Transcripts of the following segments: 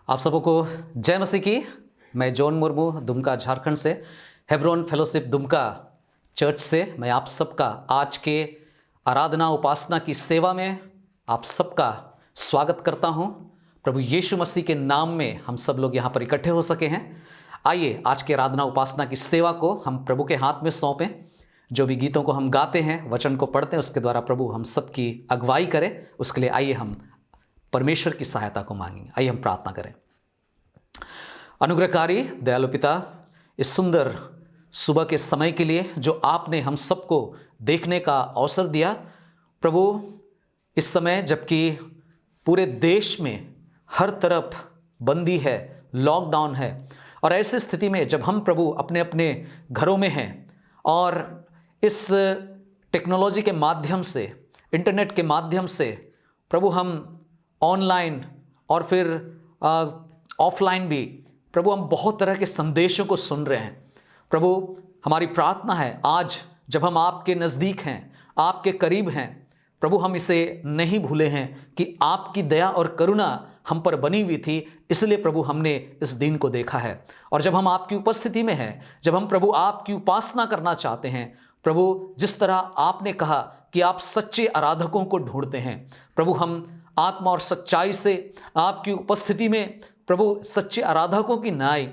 आप सबों को जय मसीह की। मैं जॉन मुर्मू दुमका झारखंड से हेब्रोन फेलोशिप दुमका चर्च से मैं आप सबका आज के आराधना उपासना की सेवा में आप सबका स्वागत करता हूं। प्रभु यीशु मसीह के नाम में हम सब लोग यहां पर इकट्ठे हो सके हैं। आइए आज के आराधना उपासना की सेवा को हम प्रभु के हाथ में सौंपें। जो भी गीतों को हम गाते हैं, वचन को पढ़ते हैं, उसके द्वारा प्रभु हम सबकी अगुवाई करे। उसके लिए आइए हम परमेश्वर की सहायता को मांगेंगे। आइए हम प्रार्थना करें। अनुग्रहकारी दयालु पिता, इस सुंदर सुबह के समय के लिए जो आपने हम सबको देखने का अवसर दिया, प्रभु इस समय जबकि पूरे देश में हर तरफ बंदी है, लॉकडाउन है, और ऐसी स्थिति में जब हम प्रभु अपने अपने घरों में हैं और इस टेक्नोलॉजी के माध्यम से, इंटरनेट के माध्यम से प्रभु हम ऑनलाइन और फिर ऑफलाइन भी प्रभु हम बहुत तरह के संदेशों को सुन रहे हैं। प्रभु हमारी प्रार्थना है आज जब हम आपके नज़दीक हैं, आपके करीब हैं, प्रभु हम इसे नहीं भूले हैं कि आपकी दया और करुणा हम पर बनी हुई थी, इसलिए प्रभु हमने इस दिन को देखा है। और जब हम आपकी उपस्थिति में हैं, जब हम प्रभु आपकी उपासना करना चाहते हैं, प्रभु जिस तरह आपने कहा कि आप सच्चे आराधकों को ढूंढते हैं, प्रभु हम आत्मा और सच्चाई से आपकी उपस्थिति में प्रभु सच्चे आराधकों की नाई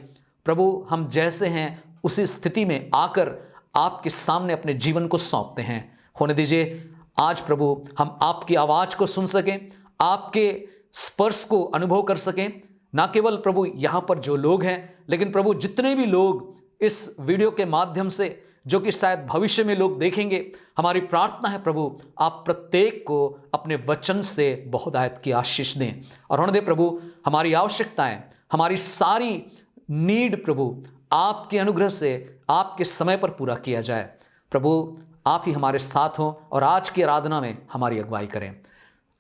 प्रभु हम जैसे हैं उसी स्थिति में आकर आपके सामने अपने जीवन को सौंपते हैं। होने दीजिए आज प्रभु हम आपकी आवाज़ को सुन सकें, आपके स्पर्श को अनुभव कर सकें। ना केवल प्रभु यहाँ पर जो लोग हैं, लेकिन प्रभु जितने भी लोग इस वीडियो के माध्यम से, जो कि शायद भविष्य में लोग देखेंगे, हमारी प्रार्थना है प्रभु आप प्रत्येक को अपने वचन से बहुतायत की आशीष दें। और होने दे प्रभु हमारी आवश्यकताएं, हमारी सारी नीड प्रभु आपके अनुग्रह से आपके समय पर पूरा किया जाए। प्रभु आप ही हमारे साथ हों और आज की आराधना में हमारी अगुवाई करें।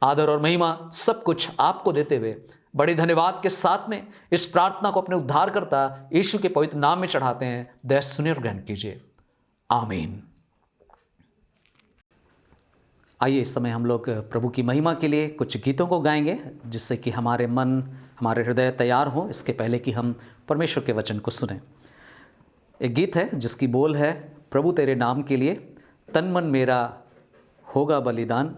आदर और महिमा सब कुछ आपको देते हुए बड़े धन्यवाद के साथ में इस प्रार्थना को अपने उद्धारकर्ता यीशु के पवित्र नाम में चढ़ाते हैं। दया सुनिए और ग्रहण कीजिए, आमीन। आइए इस समय हम लोग प्रभु की महिमा के लिए कुछ गीतों को गाएंगे, जिससे कि हमारे मन, हमारे हृदय तैयार हो। इसके पहले कि हम परमेश्वर के वचन को सुनें, एक गीत है जिसकी बोल है, प्रभु तेरे नाम के लिए तन मन मेरा होगा बलिदान,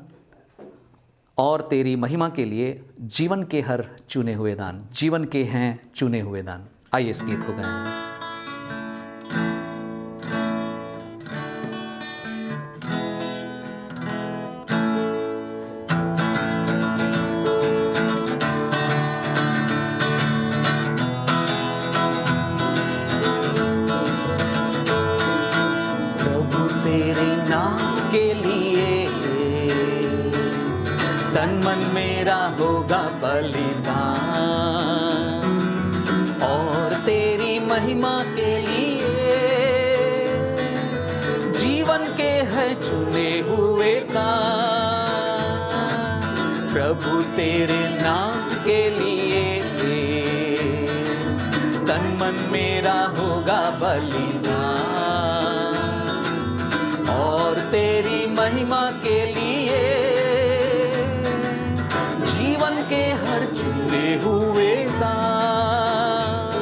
और तेरी महिमा के लिए जीवन के हर चुने हुए दान, जीवन के हैं चुने हुए दान। आइए इस गीत को गाएं। तन मन मेरा होगा बलिदान, और तेरी महिमा के लिए जीवन के है चुने हुए दान। प्रभु तेरे नाम के लिए तन मन मेरा होगा बलिदान, और तेरी महिमा के लिए जीवन के हर चुने हुए दान।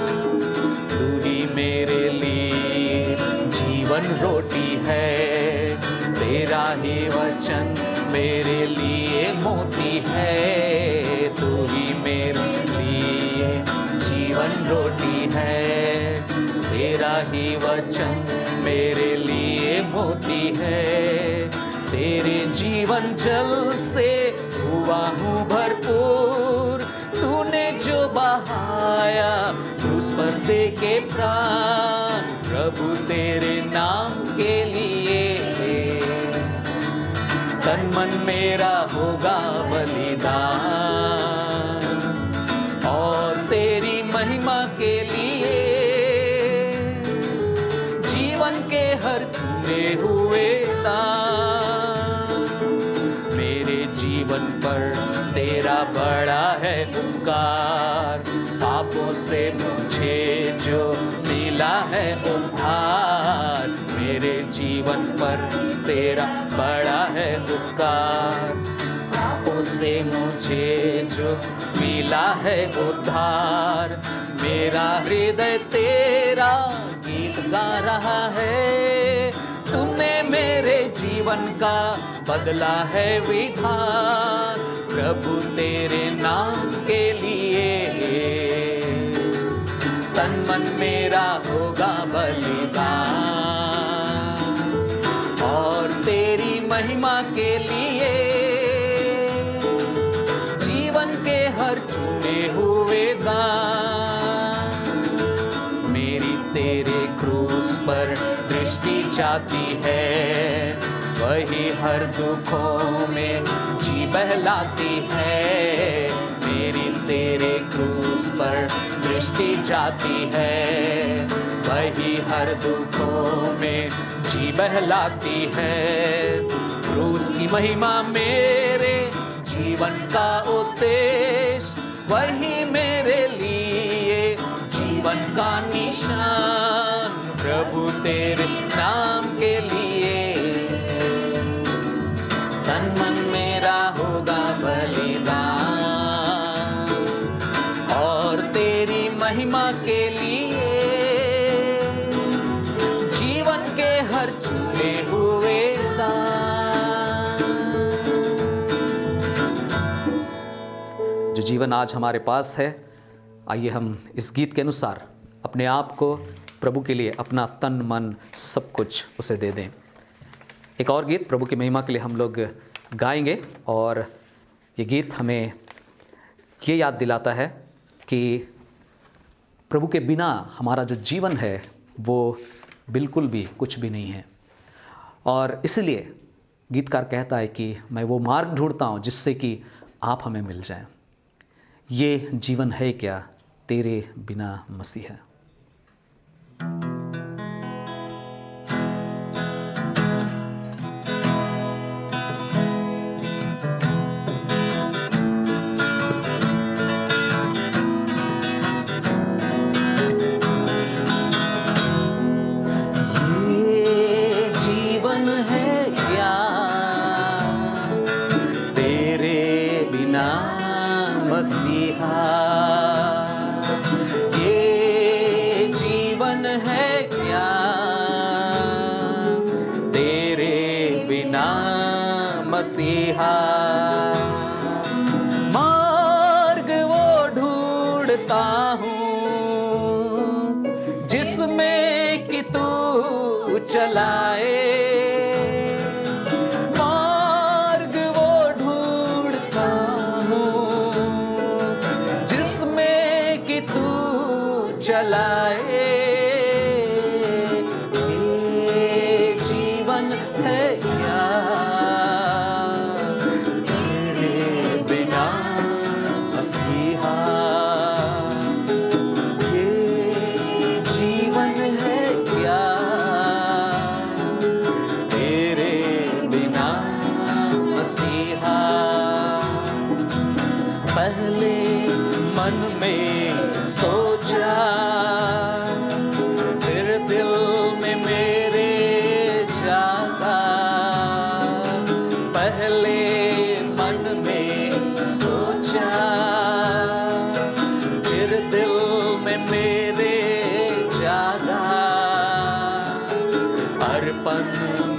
तू ही मेरे लिए जीवन रोटी है, तेरा ही वचन मेरे लिए मोती है। तू ही मेरे लिए जीवन रोटी है, तेरा ही वचन मेरे लिए मोती है। तेरे जीवन जल से हुआ हूँ भरपूर, तूने जो बहाया उस पर दे के प्राण। प्रभु तेरे नाम के लिए तन मन मेरा होगा बलिदान, और तेरी महिमा के लिए जीवन के हर चुने हुए दान। जीवन पर तेरा बड़ा है उपकार, पापों से मुझे जो मिला है उद्धार। मेरे जीवन पर तेरा बड़ा है उपकार, पापों से मुझे जो मिला है उद्धार। मेरा हृदय तेरा गीत गा रहा है, तूने मेरे जीवन का बदला है विधान। प्रभु तेरे नाम के लिए तन मन मेरा होगा बलिदान, और तेरी महिमा के लिए जीवन के हर चुने हुए दान। मेरी तेरे क्रूस पर दृष्टि जाती है, वही हर दुखों में जी बहलाती है। मेरी तेरे क्रूस पर दृष्टि जाती है, वही हर दुखों में जी बहलाती है। क्रूस की महिमा मेरे जीवन का उद्देश्य, वही मेरे लिए जीवन का निशान। प्रभु तेरे नाम के लिए तन मन मेरा होगा बलिदान, और तेरी महिमा के लिए जीवन के हर चुने हुए दान। जो जीवन आज हमारे पास है, आइए हम इस गीत के अनुसार अपने आप को प्रभु के लिए, अपना तन मन सब कुछ उसे दे दें। एक और गीत प्रभु की महिमा के लिए हम लोग गाएंगे, और ये गीत हमें ये याद दिलाता है कि प्रभु के बिना हमारा जो जीवन है वो बिल्कुल भी कुछ भी नहीं है। और इसलिए गीतकार कहता है कि मैं वो मार्ग ढूंढता हूँ जिससे कि आप हमें मिल जाएं। ये जीवन है क्या तेरे बिना मसीहा। मसीहा मार्ग वो ढूंढता हूँ जिसमें कि तू चलाए। मार्ग वो ढूंढता हूँ जिसमें कि तू चलाए। ये जीवन है क्या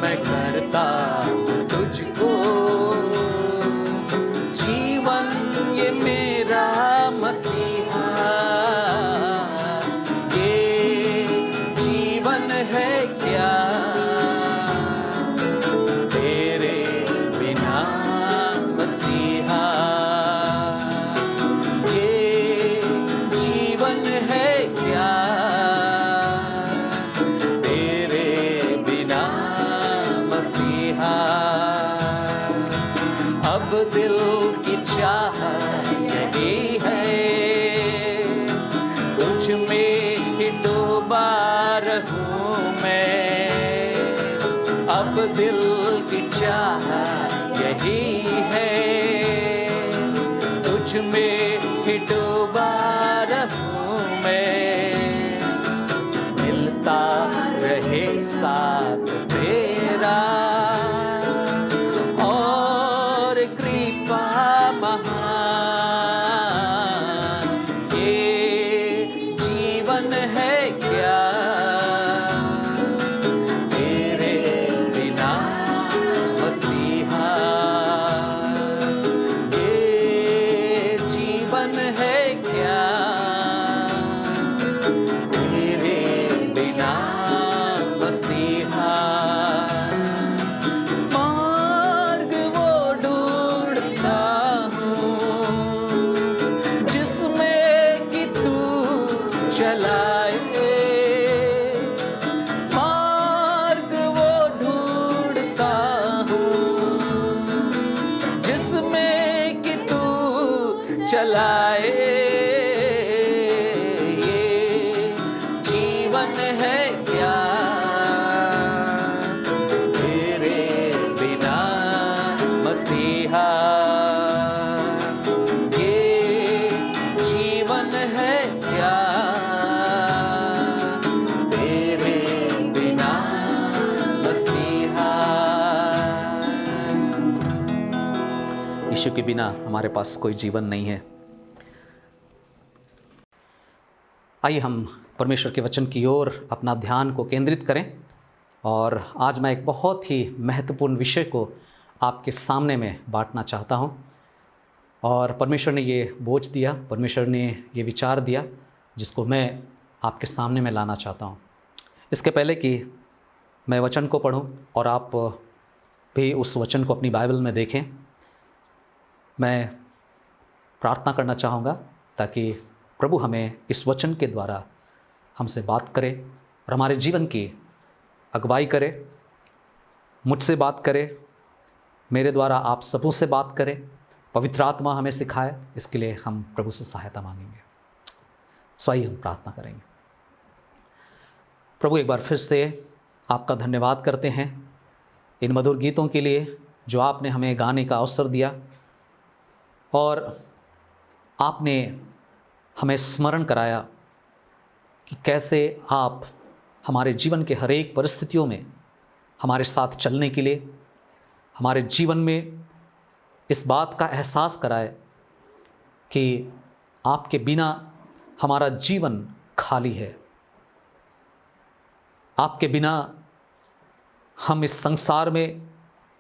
मैं करता तुझको जीवन ये मेरा मसीहा। ये जीवन है क्या तेरे बिना मसीहा। ये जीवन है क्या अब दिल की चाह यही है तुझ में ही डूबा रहूं मैं। अब दिल की चाह यही है तुझ में ही डूबा रहूं मैं। मिलता रहे साथ तेरा और कृपा महान। जीवन है क्या तेरे बिना मसीहा, ये जीवन है क्या तेरे बिना मसीहा। मार्ग वो ढूंढता हूँ जिसमें कि तू चलाए, मार्ग वो ढूंढता हूँ जिसमें कि तू चलाए, ये जीवन है क्या तेरे बिना मसीहा, ये जीवन है क्या तेरे बिना मसीहा। यीशु के बिना हमारे पास कोई जीवन नहीं है। आइए हम परमेश्वर के वचन की ओर अपना ध्यान को केंद्रित करें। और आज मैं एक बहुत ही महत्वपूर्ण विषय को आपके सामने में बांटना चाहता हूं। और परमेश्वर ने ये बोझ दिया, परमेश्वर ने ये विचार दिया जिसको मैं आपके सामने में लाना चाहता हूं। इसके पहले कि मैं वचन को पढूं और आप भी उस वचन को अपनी बाइबल में देखें, मैं प्रार्थना करना चाहूँगा ताकि प्रभु हमें इस वचन के द्वारा हमसे बात करे और हमारे जीवन की अगुवाई करे, मुझसे बात करे, मेरे द्वारा आप सबों से बात करे, पवित्र आत्मा हमें सिखाए। इसके लिए हम प्रभु से सहायता मांगेंगे। सो आइए हम प्रार्थना करेंगे। प्रभु, एक बार फिर से आपका धन्यवाद करते हैं इन मधुर गीतों के लिए जो आपने हमें गाने का अवसर दिया, और आपने हमें स्मरण कराया कि कैसे आप हमारे जीवन के हर एक परिस्थितियों में हमारे साथ चलने के लिए, हमारे जीवन में इस बात का एहसास कराए कि आपके बिना हमारा जीवन खाली है। आपके बिना हम इस संसार में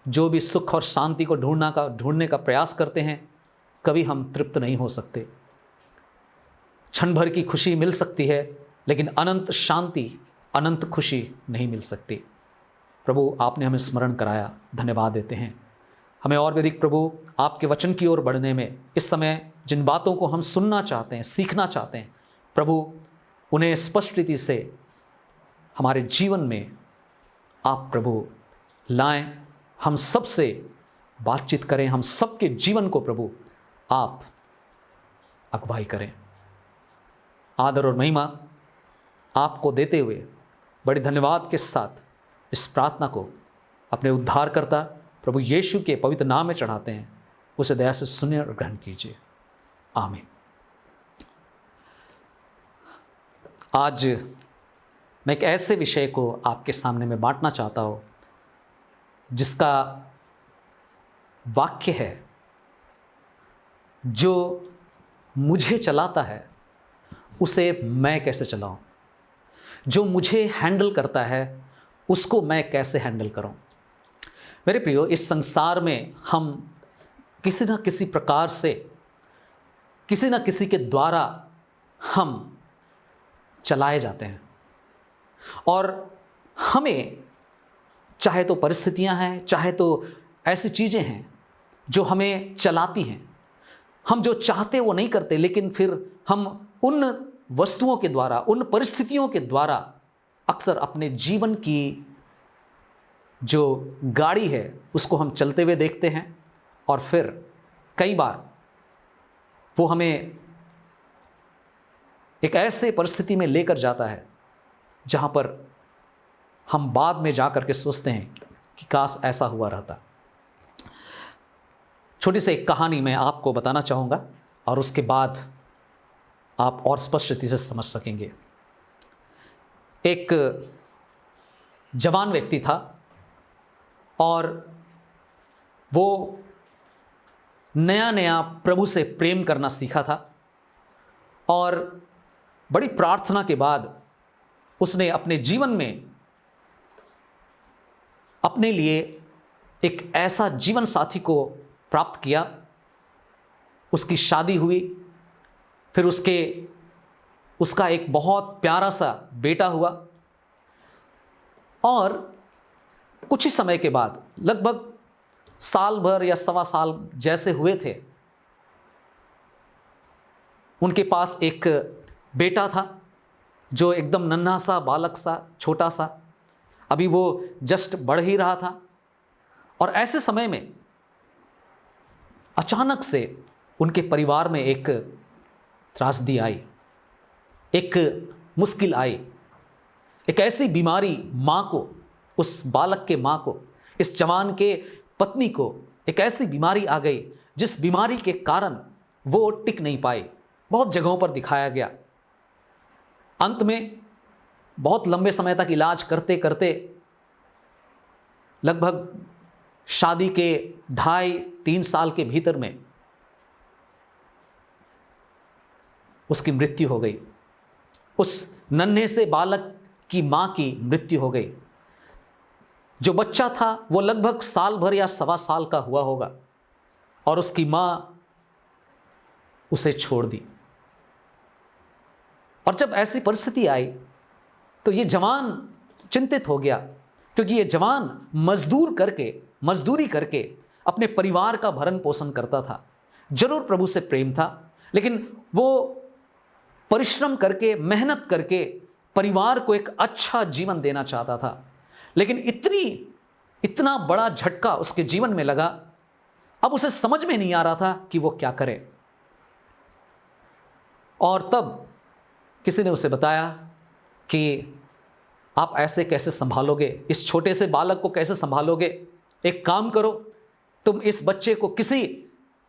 जो भी सुख और शांति को ढूंढने का प्रयास करते हैं, कभी हम तृप्त नहीं हो सकते। क्षण भर की खुशी मिल सकती है, लेकिन अनंत शांति, अनंत खुशी नहीं मिल सकती। प्रभु, आपने हमें स्मरण कराया, धन्यवाद देते हैं। हमें और भी अधिक प्रभु आपके वचन की ओर बढ़ने में, इस समय जिन बातों को हम सुनना चाहते हैं, सीखना चाहते हैं, प्रभु उन्हें स्पष्ट रीति से हमारे जीवन में आप प्रभु लाएं। हम सबसे बातचीत करें, हम सबके जीवन को प्रभु आप अगुवाई करें। आदर और महिमा आपको देते हुए बड़े धन्यवाद के साथ इस प्रार्थना को अपने उद्धारकर्ता प्रभु यीशु के पवित्र नाम में चढ़ाते हैं। उसे दया से सुनिए और ग्रहण कीजिए। आमीन। आज मैं एक ऐसे विषय को आपके सामने में बांटना चाहता हूँ जिसका वाक्य है, जो मुझे चलाता है उसे मैं कैसे चलाऊं, जो मुझे हैंडल करता है उसको मैं कैसे हैंडल करूं। मेरे प्रियो, इस संसार में हम किसी न किसी प्रकार से, किसी न किसी के द्वारा हम चलाए जाते हैं, और हमें चाहे तो परिस्थितियां हैं, चाहे तो ऐसी चीज़ें हैं जो हमें चलाती हैं। हम जो चाहते वो नहीं करते, लेकिन फिर हम उन वस्तुओं के द्वारा, उन परिस्थितियों के द्वारा अक्सर अपने जीवन की जो गाड़ी है उसको हम चलते हुए देखते हैं, और फिर कई बार वो हमें एक ऐसे परिस्थिति में लेकर जाता है जहाँ पर हम बाद में जा कर के सोचते हैं कि काश ऐसा हुआ रहता। छोटी सी एक कहानी मैं आपको बताना चाहूँगा और उसके बाद आप और स्पष्ट रीति से समझ सकेंगे। एक जवान व्यक्ति था और वो नया नया प्रभु से प्रेम करना सीखा था, और बड़ी प्रार्थना के बाद उसने अपने जीवन में अपने लिए एक ऐसा जीवन साथी को प्राप्त किया। उसकी शादी हुई, फिर उसका एक बहुत प्यारा सा बेटा हुआ, और कुछ ही समय के बाद, लगभग साल भर या सवा साल जैसे हुए थे, उनके पास एक बेटा था जो एकदम नन्हा सा, बालक सा, छोटा सा, अभी वो जस्ट बढ़ ही रहा था। और ऐसे समय में अचानक से उनके परिवार में एक त्रासदी आई, एक मुश्किल आई। एक ऐसी बीमारी माँ को, उस बालक के माँ को, इस जवान के पत्नी को एक ऐसी बीमारी आ गई जिस बीमारी के कारण वो टिक नहीं पाए। बहुत जगहों पर दिखाया गया। अंत में बहुत लंबे समय तक इलाज करते करते लगभग शादी के 2.5-3 साल के भीतर में उसकी मृत्यु हो गई। उस नन्हे से बालक की मां की मृत्यु हो गई। जो बच्चा था वो लगभग साल भर या सवा साल का हुआ होगा, और उसकी मां उसे छोड़ दी। और जब ऐसी परिस्थिति आई तो ये जवान चिंतित हो गया, क्योंकि ये जवान मजदूरी करके अपने परिवार का भरण पोषण करता था। जरूर प्रभु से प्रेम था, लेकिन वो परिश्रम करके, मेहनत करके परिवार को एक अच्छा जीवन देना चाहता था। लेकिन इतना बड़ा झटका उसके जीवन में लगा, अब उसे समझ में नहीं आ रहा था कि वो क्या करे। और तब किसी ने उसे बताया कि आप ऐसे कैसे संभालोगे, इस छोटे से बालक को कैसे संभालोगे? एक काम करो, तुम इस बच्चे को किसी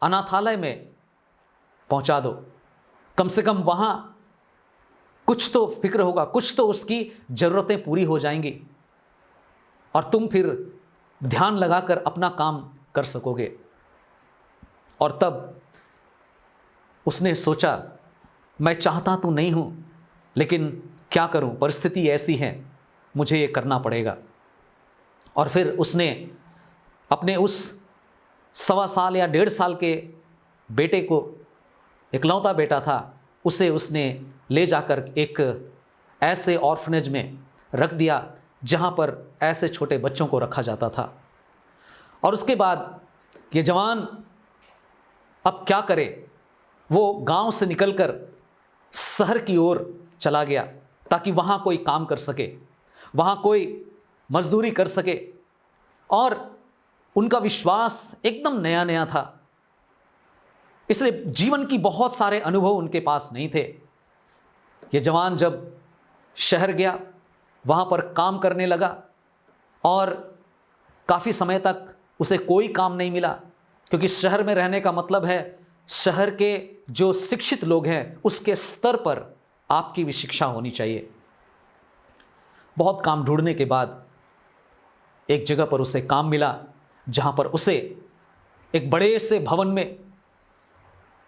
अनाथालय में पहुंचा दो, कम से कम वहां कुछ तो फिक्र होगा, कुछ तो उसकी जरूरतें पूरी हो जाएंगी, और तुम फिर ध्यान लगाकर अपना काम कर सकोगे। और तब उसने सोचा, मैं चाहता तो नहीं हूं, लेकिन क्या करूं, परिस्थिति ऐसी है, मुझे ये करना पड़ेगा। और फिर उसने अपने उस सवा साल या 1.5 साल के बेटे को, इकलौता बेटा था, उसे उसने ले जाकर एक ऐसे ऑर्फनेज में रख दिया जहाँ पर ऐसे छोटे बच्चों को रखा जाता था। और उसके बाद ये जवान अब क्या करे, वो गांव से निकलकर शहर की ओर चला गया ताकि वहाँ कोई काम कर सके, वहाँ कोई मजदूरी कर सके। और उनका विश्वास एकदम नया नया था, इसलिए जीवन की बहुत सारे अनुभव उनके पास नहीं थे। ये जवान जब शहर गया, वहाँ पर काम करने लगा, और काफ़ी समय तक उसे कोई काम नहीं मिला, क्योंकि शहर में रहने का मतलब है शहर के जो शिक्षित लोग हैं उसके स्तर पर आपकी भी शिक्षा होनी चाहिए। बहुत काम ढूंढने के बाद एक जगह पर उसे काम मिला, जहाँ पर उसे एक बड़े से भवन में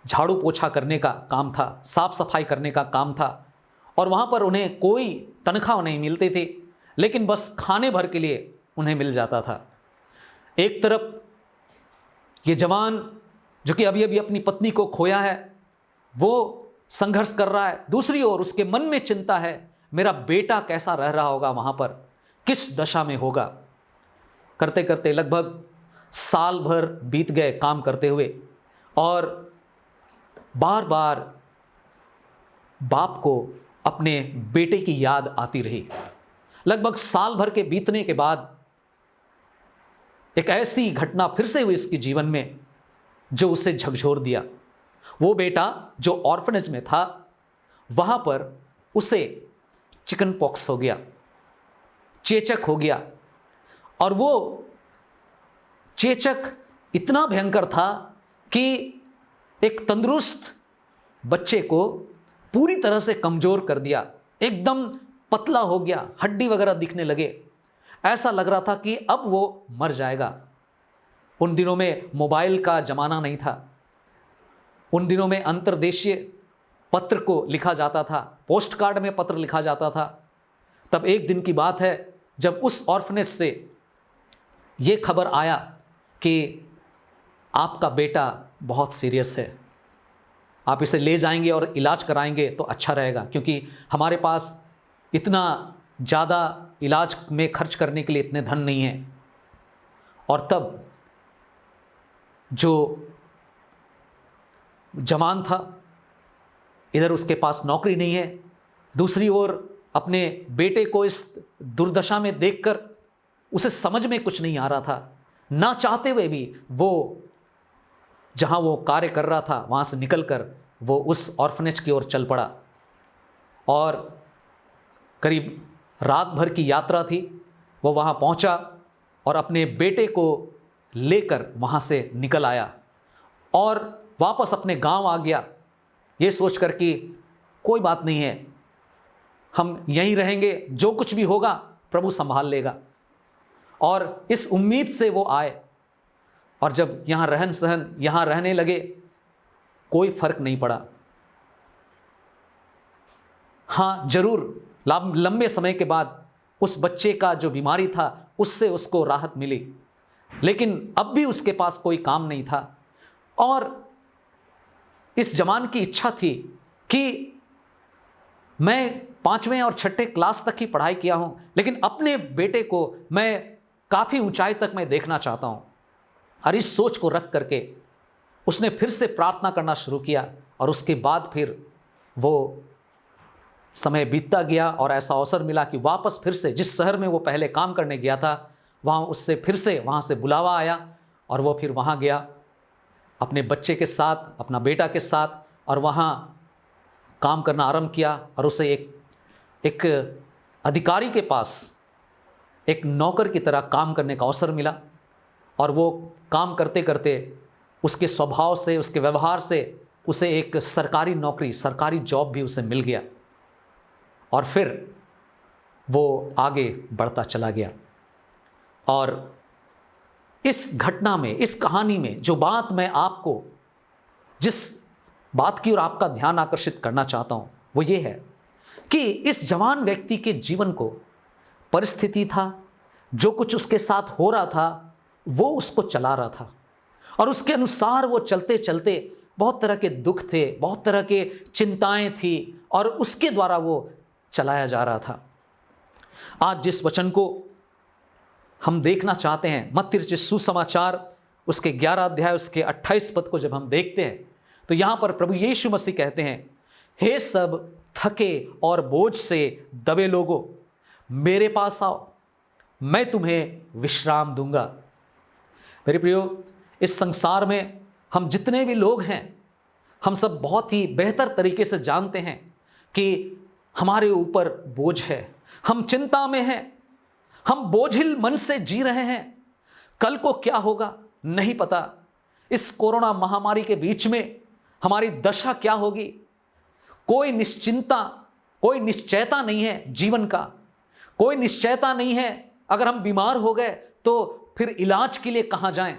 झाड़ू पोछा करने का काम था, साफ सफाई करने का काम था। और वहाँ पर उन्हें कोई तनख्वाह नहीं मिलती थी, लेकिन बस खाने भर के लिए उन्हें मिल जाता था। एक तरफ ये जवान जो कि अभी अभी अपनी पत्नी को खोया है, वो संघर्ष कर रहा है, दूसरी ओर उसके मन में चिंता है, मेरा बेटा कैसा रह रहा होगा, वहाँ पर किस दशा में होगा। करते करते लगभग साल भर बीत गए काम करते हुए, और बार बार बाप को अपने बेटे की याद आती रही। लगभग साल भर के बीतने के बाद एक ऐसी घटना फिर से हुई इसके जीवन में जो उसे झकझोर दिया। वो बेटा जो ऑर्फनेज में था, वहाँ पर उसे चिकन पॉक्स हो गया, चेचक हो गया। और वो चेचक इतना भयंकर था कि एक तंदुरुस्त बच्चे को पूरी तरह से कमज़ोर कर दिया, एकदम पतला हो गया, हड्डी वगैरह दिखने लगे। ऐसा लग रहा था कि अब वो मर जाएगा। उन दिनों में मोबाइल का ज़माना नहीं था, उन दिनों में अंतर्देशीय पत्र को लिखा जाता था, पोस्ट कार्ड में पत्र लिखा जाता था। तब एक दिन की बात है जब उस ऑर्फनेज से ये खबर आया कि आपका बेटा बहुत सीरियस है, आप इसे ले जाएंगे और इलाज कराएंगे तो अच्छा रहेगा, क्योंकि हमारे पास इतना ज़्यादा इलाज में खर्च करने के लिए इतने धन नहीं है। और तब जो जवान था, इधर उसके पास नौकरी नहीं है, दूसरी ओर अपने बेटे को इस दुर्दशा में देखकर उसे समझ में कुछ नहीं आ रहा था। ना चाहते हुए भी वो जहाँ वो कार्य कर रहा था वहाँ से निकलकर वो उस ऑर्फनेज की ओर चल पड़ा। और करीब रात भर की यात्रा थी, वो वहाँ पहुँचा और अपने बेटे को लेकर वहाँ से निकल आया और वापस अपने गांव आ गया, ये सोचकर कि कोई बात नहीं है, हम यहीं रहेंगे, जो कुछ भी होगा प्रभु संभाल लेगा। और इस उम्मीद से वो आए और जब यहाँ रहन सहन यहाँ रहने लगे, कोई फर्क नहीं पड़ा। हाँ, जरूर लंबे समय के बाद उस बच्चे का जो बीमारी था उससे उसको राहत मिली, लेकिन अब भी उसके पास कोई काम नहीं था। और इस जवान की इच्छा थी कि मैं 5वें और 6ठे क्लास तक ही पढ़ाई किया हूं, लेकिन अपने बेटे को मैं काफ़ी ऊंचाई तक मैं देखना चाहता हूं। और इस सोच को रख करके उसने फिर से प्रार्थना करना शुरू किया और उसके बाद फिर वो समय बीतता गया और ऐसा अवसर मिला कि वापस फिर से जिस शहर में वो पहले काम करने गया था वहाँ उससे फिर से वहाँ से बुलावा आया और वो फिर वहाँ गया अपने बच्चे के साथ, अपना बेटा के साथ, और वहाँ काम करना आरंभ किया। और उसे एक अधिकारी के पास एक नौकर की तरह काम करने का अवसर मिला। और वो काम करते करते उसके स्वभाव से, उसके व्यवहार से उसे एक सरकारी नौकरी, सरकारी जॉब भी उसे मिल गया और फिर वो आगे बढ़ता चला गया। और इस घटना में, इस कहानी में जो बात मैं आपको, जिस बात की ओर आपका ध्यान आकर्षित करना चाहता हूं वो ये है कि इस जवान व्यक्ति के जीवन को परिस्थिति था, जो कुछ उसके साथ हो रहा था वो उसको चला रहा था और उसके अनुसार वो चलते चलते बहुत तरह के दुख थे, बहुत तरह के चिंताएं थी और उसके द्वारा वो चलाया जा रहा था। आज जिस वचन को हम देखना चाहते हैं, मत्ती रचित सुसमाचार उसके 11 अध्याय उसके 28 पद को जब हम देखते हैं तो यहाँ पर प्रभु यीशु मसीह कहते हैं, हे सब थके और बोझ से दबे लोगों, मेरे पास आओ, मैं तुम्हें विश्राम दूंगा। मेरे प्रियो, इस संसार में हम जितने भी लोग हैं, हम सब बहुत ही बेहतर तरीके से जानते हैं कि हमारे ऊपर बोझ है, हम चिंता में हैं, हम बोझिल मन से जी रहे हैं। कल को क्या होगा नहीं पता। इस कोरोना महामारी के बीच में हमारी दशा क्या होगी, कोई निश्चिंता, कोई निश्चयता नहीं है जीवन का, कोई निश्चयता नहीं है अगर हम बीमार हो गए तो फिर इलाज के लिए कहाँ जाएं,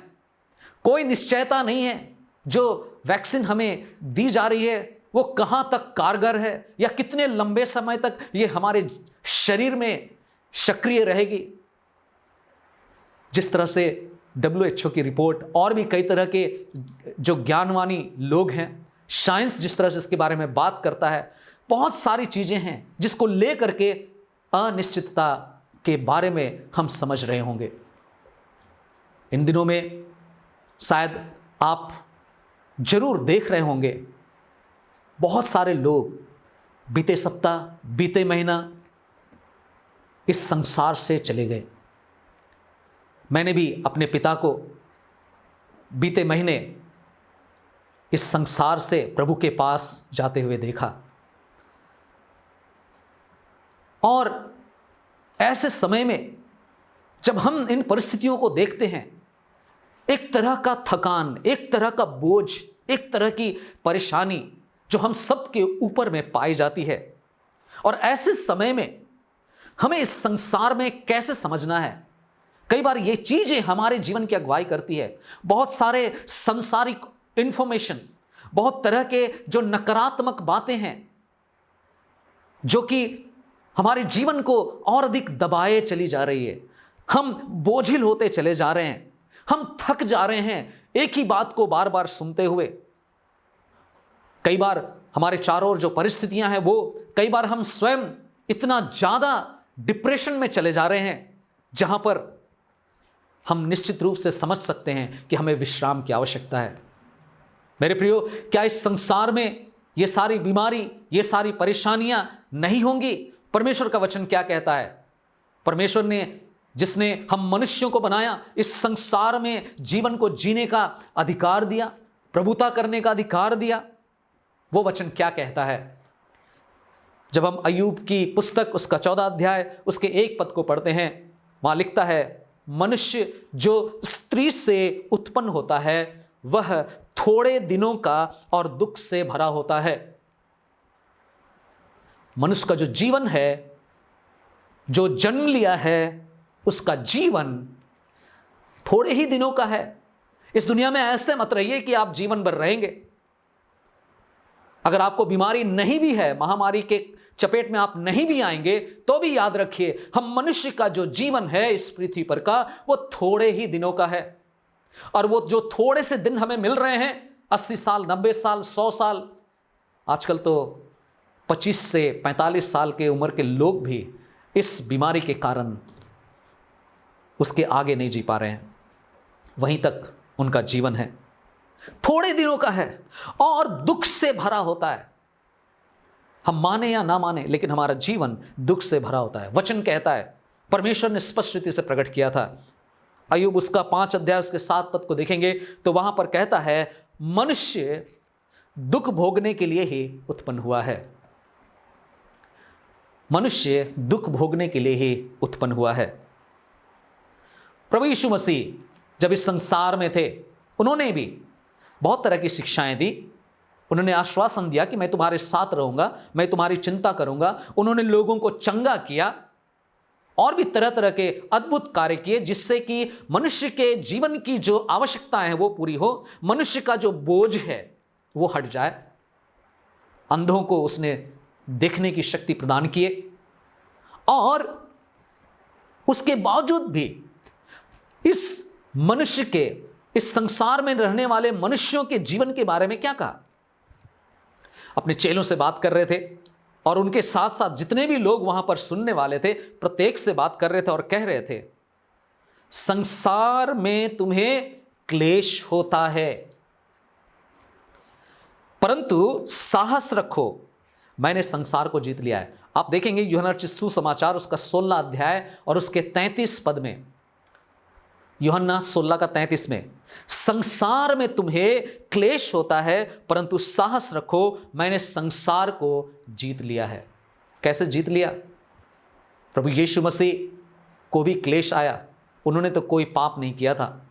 कोई निश्चयता नहीं है जो वैक्सीन हमें दी जा रही है वो कहाँ तक कारगर है या कितने लंबे समय तक ये हमारे शरीर में सक्रिय रहेगी। जिस तरह से WHO की रिपोर्ट और भी कई तरह के जो ज्ञानवानी लोग हैं, साइंस जिस तरह से इसके बारे में बात करता है, बहुत सारी चीज़ें हैं जिसको लेकर के अनिश्चितता के बारे में हम समझ रहे होंगे। इन दिनों में शायद आप जरूर देख रहे होंगे, बहुत सारे लोग बीते सप्ताह, बीते महीना इस संसार से चले गए। मैंने भी अपने पिता को बीते महीने इस संसार से प्रभु के पास जाते हुए देखा। और ऐसे समय में जब हम इन परिस्थितियों को देखते हैं, एक तरह का थकान, एक तरह का बोझ, एक तरह की परेशानी जो हम सबके ऊपर में पाई जाती है। और ऐसे समय में हमें इस संसार में कैसे समझना है, कई बार ये चीजें हमारे जीवन की अगुवाई करती है। बहुत सारे संसारिक इंफॉर्मेशन, बहुत तरह के जो नकारात्मक बातें हैं जो कि हमारे जीवन को और अधिक दबाए चली जा रही है। हम बोझिल होते चले जा रहे हैं, हम थक जा रहे हैं एक ही बात को बार बार सुनते हुए। कई बार हमारे चारों ओर जो परिस्थितियां हैं वो कई बार हम स्वयं इतना ज्यादा डिप्रेशन में चले जा रहे हैं जहां पर हम निश्चित रूप से समझ सकते हैं कि हमें विश्राम की आवश्यकता है। मेरे प्रियो, क्या इस संसार में ये सारी बीमारी, ये सारी परेशानियां नहीं होंगी? परमेश्वर का वचन क्या कहता है? परमेश्वर ने, जिसने हम मनुष्यों को बनाया, इस संसार में जीवन को जीने का अधिकार दिया, प्रभुता करने का अधिकार दिया। वो वचन क्या कहता है? जब हम अय्यूब की पुस्तक उसका 14 अध्याय उसके 1 पद को पढ़ते हैं, वहां लिखता है, मनुष्य जो स्त्री से उत्पन्न होता है वह थोड़े दिनों का और दुख से भरा होता है। मनुष्य का जो जीवन है, जो जन्म लिया है, उसका जीवन थोड़े ही दिनों का है। इस दुनिया में ऐसे मत रहिए कि आप जीवन भर रहेंगे। अगर आपको बीमारी नहीं भी है, महामारी के चपेट में आप नहीं भी आएंगे, तो भी याद रखिए, हम मनुष्य का जो जीवन है इस पृथ्वी पर का, वो थोड़े ही दिनों का है। और वो जो थोड़े से दिन हमें मिल रहे हैं, 80 साल, 90 साल, 100 साल, आजकल तो 25 से 45 साल के उम्र के लोग भी इस बीमारी के कारण उसके आगे नहीं जी पा रहे हैं। वहीं तक उनका जीवन है, थोड़े दिनों का है और दुख से भरा होता है। हम माने या ना माने, लेकिन हमारा जीवन दुख से भरा होता है। वचन कहता है, परमेश्वर ने स्पष्ट रीति से प्रकट किया था। अय्यूब उसका 5 अध्याय उसके 7 पद को देखेंगे तो वहां पर कहता है, मनुष्य दुख भोगने के लिए ही उत्पन्न हुआ है। मनुष्य दुख भोगने के लिए ही उत्पन्न हुआ है। प्रभु यीशु मसीह जब इस संसार में थे, उन्होंने भी बहुत तरह की शिक्षाएं दी। उन्होंने आश्वासन दिया कि मैं तुम्हारे साथ रहूंगा, मैं तुम्हारी चिंता करूंगा। उन्होंने लोगों को चंगा किया और भी तरह तरह के अद्भुत कार्य किए, जिससे कि मनुष्य के जीवन की जो आवश्यकताएं हैं वो पूरी हो, मनुष्य का जो बोझ है वो हट जाए। अंधों को उसने देखने की शक्ति प्रदान किए और उसके बावजूद भी इस मनुष्य के, इस संसार में रहने वाले मनुष्यों के जीवन के बारे में क्या कहा? अपने चेलों से बात कर रहे थे और उनके साथ साथ जितने भी लोग वहां पर सुनने वाले थे, प्रत्येक से बात कर रहे थे और कह रहे थे, संसार में तुम्हें क्लेश होता है, परंतु साहस रखो, मैंने संसार को जीत लिया है। आप देखेंगे यूहन्ना रचित सुसमाचार उसका 16 अध्याय और उसके 33 पद में, यूहन्ना 16 का 33 में, संसार में तुम्हें क्लेश होता है परंतु साहस रखो, मैंने संसार को जीत लिया है। कैसे जीत लिया? प्रभु यीशु मसीह को भी क्लेश आया। उन्होंने तो कोई पाप नहीं किया था,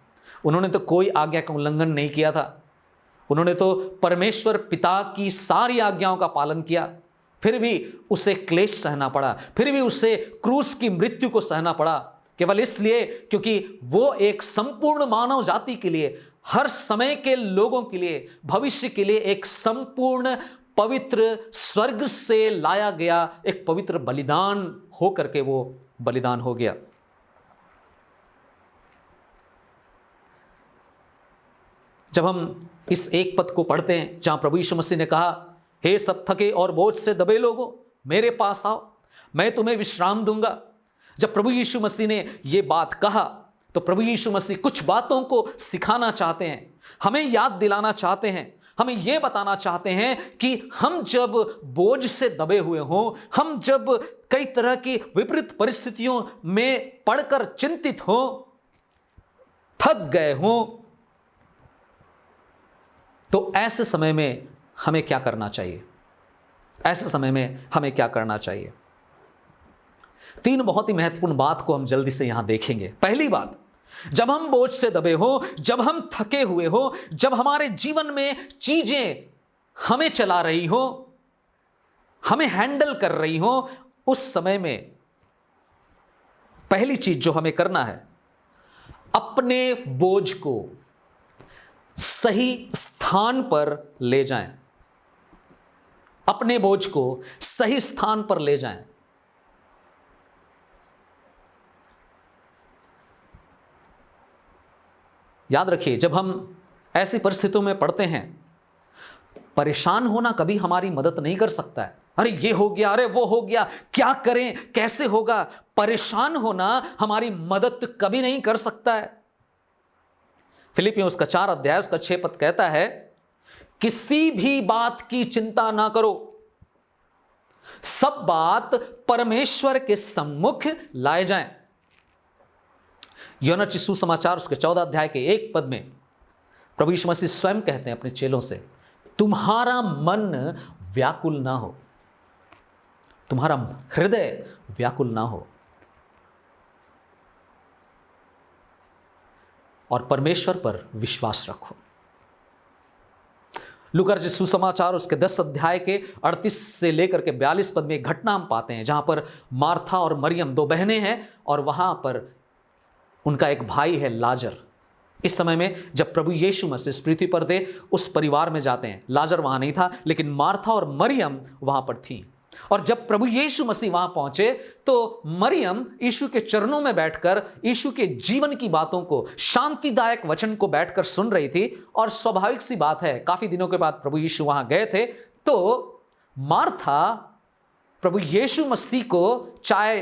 उन्होंने तो कोई आज्ञा का उल्लंघन नहीं किया था, उन्होंने तो परमेश्वर पिता की सारी आज्ञाओं का पालन किया, फिर भी उसे क्लेश सहना पड़ा, फिर भी उसे क्रूस की मृत्यु को सहना पड़ा, केवल इसलिए क्योंकि वो एक संपूर्ण मानव जाति के लिए, हर समय के लोगों के लिए, भविष्य के लिए एक संपूर्ण पवित्र स्वर्ग से लाया गया एक पवित्र बलिदान हो करके वो बलिदान हो गया। जब हम इस एक पद को पढ़ते हैं जहां प्रभु यीशु मसीह ने कहा, हे सब थके और बोझ से दबे लोगों, मेरे पास आओ, मैं तुम्हें विश्राम दूंगा। जब प्रभु यीशु मसीह ने यह बात कहा तो प्रभु यीशु मसीह कुछ बातों को सिखाना चाहते हैं, हमें याद दिलाना चाहते हैं, हमें यह बताना चाहते हैं कि हम जब बोझ से दबे हुए हों, हम जब कई तरह की विपरीत परिस्थितियों में पड़कर चिंतित हों, थक गए हों, तो ऐसे समय में हमें क्या करना चाहिए? ऐसे समय में हमें क्या करना चाहिए? 3 बहुत ही महत्वपूर्ण बात को हम जल्दी से यहां देखेंगे। पहली बात, जब हम बोझ से दबे हो, जब हम थके हुए हो, जब हमारे जीवन में चीजें हमें चला रही हो, हमें हैंडल कर रही हो, उस समय में पहली चीज जो हमें करना है, अपने बोझ को सही स्थान पर ले जाएं, अपने बोझ को सही स्थान पर ले जाएं। याद रखिए, जब हम ऐसी परिस्थितियों में पड़ते हैं, परेशान होना कभी हमारी मदद नहीं कर सकता है। अरे ये हो गया, अरे वो हो गया, क्या करें, कैसे होगा। परेशान होना हमारी मदद कभी नहीं कर सकता है। फिलिपियों उसका 4 अध्याय उसका 6 पद कहता है, किसी भी बात की चिंता ना करो, सब बात परमेश्वर के सम्मुख लाए जाएं। यूहन्ना सुसमाचार उसके 14 अध्याय के 1 पद में प्रभु यीशु मसीह स्वयं कहते हैं अपने चेलों से, तुम्हारा मन व्याकुल ना हो, तुम्हारा हृदय व्याकुल ना हो, और परमेश्वर पर विश्वास रखो। लूका रचित सुसमाचार उसके 10 अध्याय के 38 से लेकर के 42 पद में एक घटना हम पाते हैं, जहां पर मार्था और मरियम 2 बहनें हैं, और वहां पर उनका एक भाई है लाजर। इस समय में जब प्रभु यीशु मसीह इस पृथ्वी पर थे, उस परिवार में जाते हैं। लाजर वहां नहीं था, लेकिन मार्था और मरियम वहां पर थी। और जब प्रभु यीशु मसीह वहां पहुंचे, तो मरियम यीशु के चरणों में बैठकर यीशु के जीवन की बातों को, शांतिदायक वचन को बैठकर सुन रही थी। और स्वाभाविक सी बात है, काफी दिनों के बाद प्रभु यीशु वहां गए थे, तो मार्था प्रभु यीशु मसीह को चाय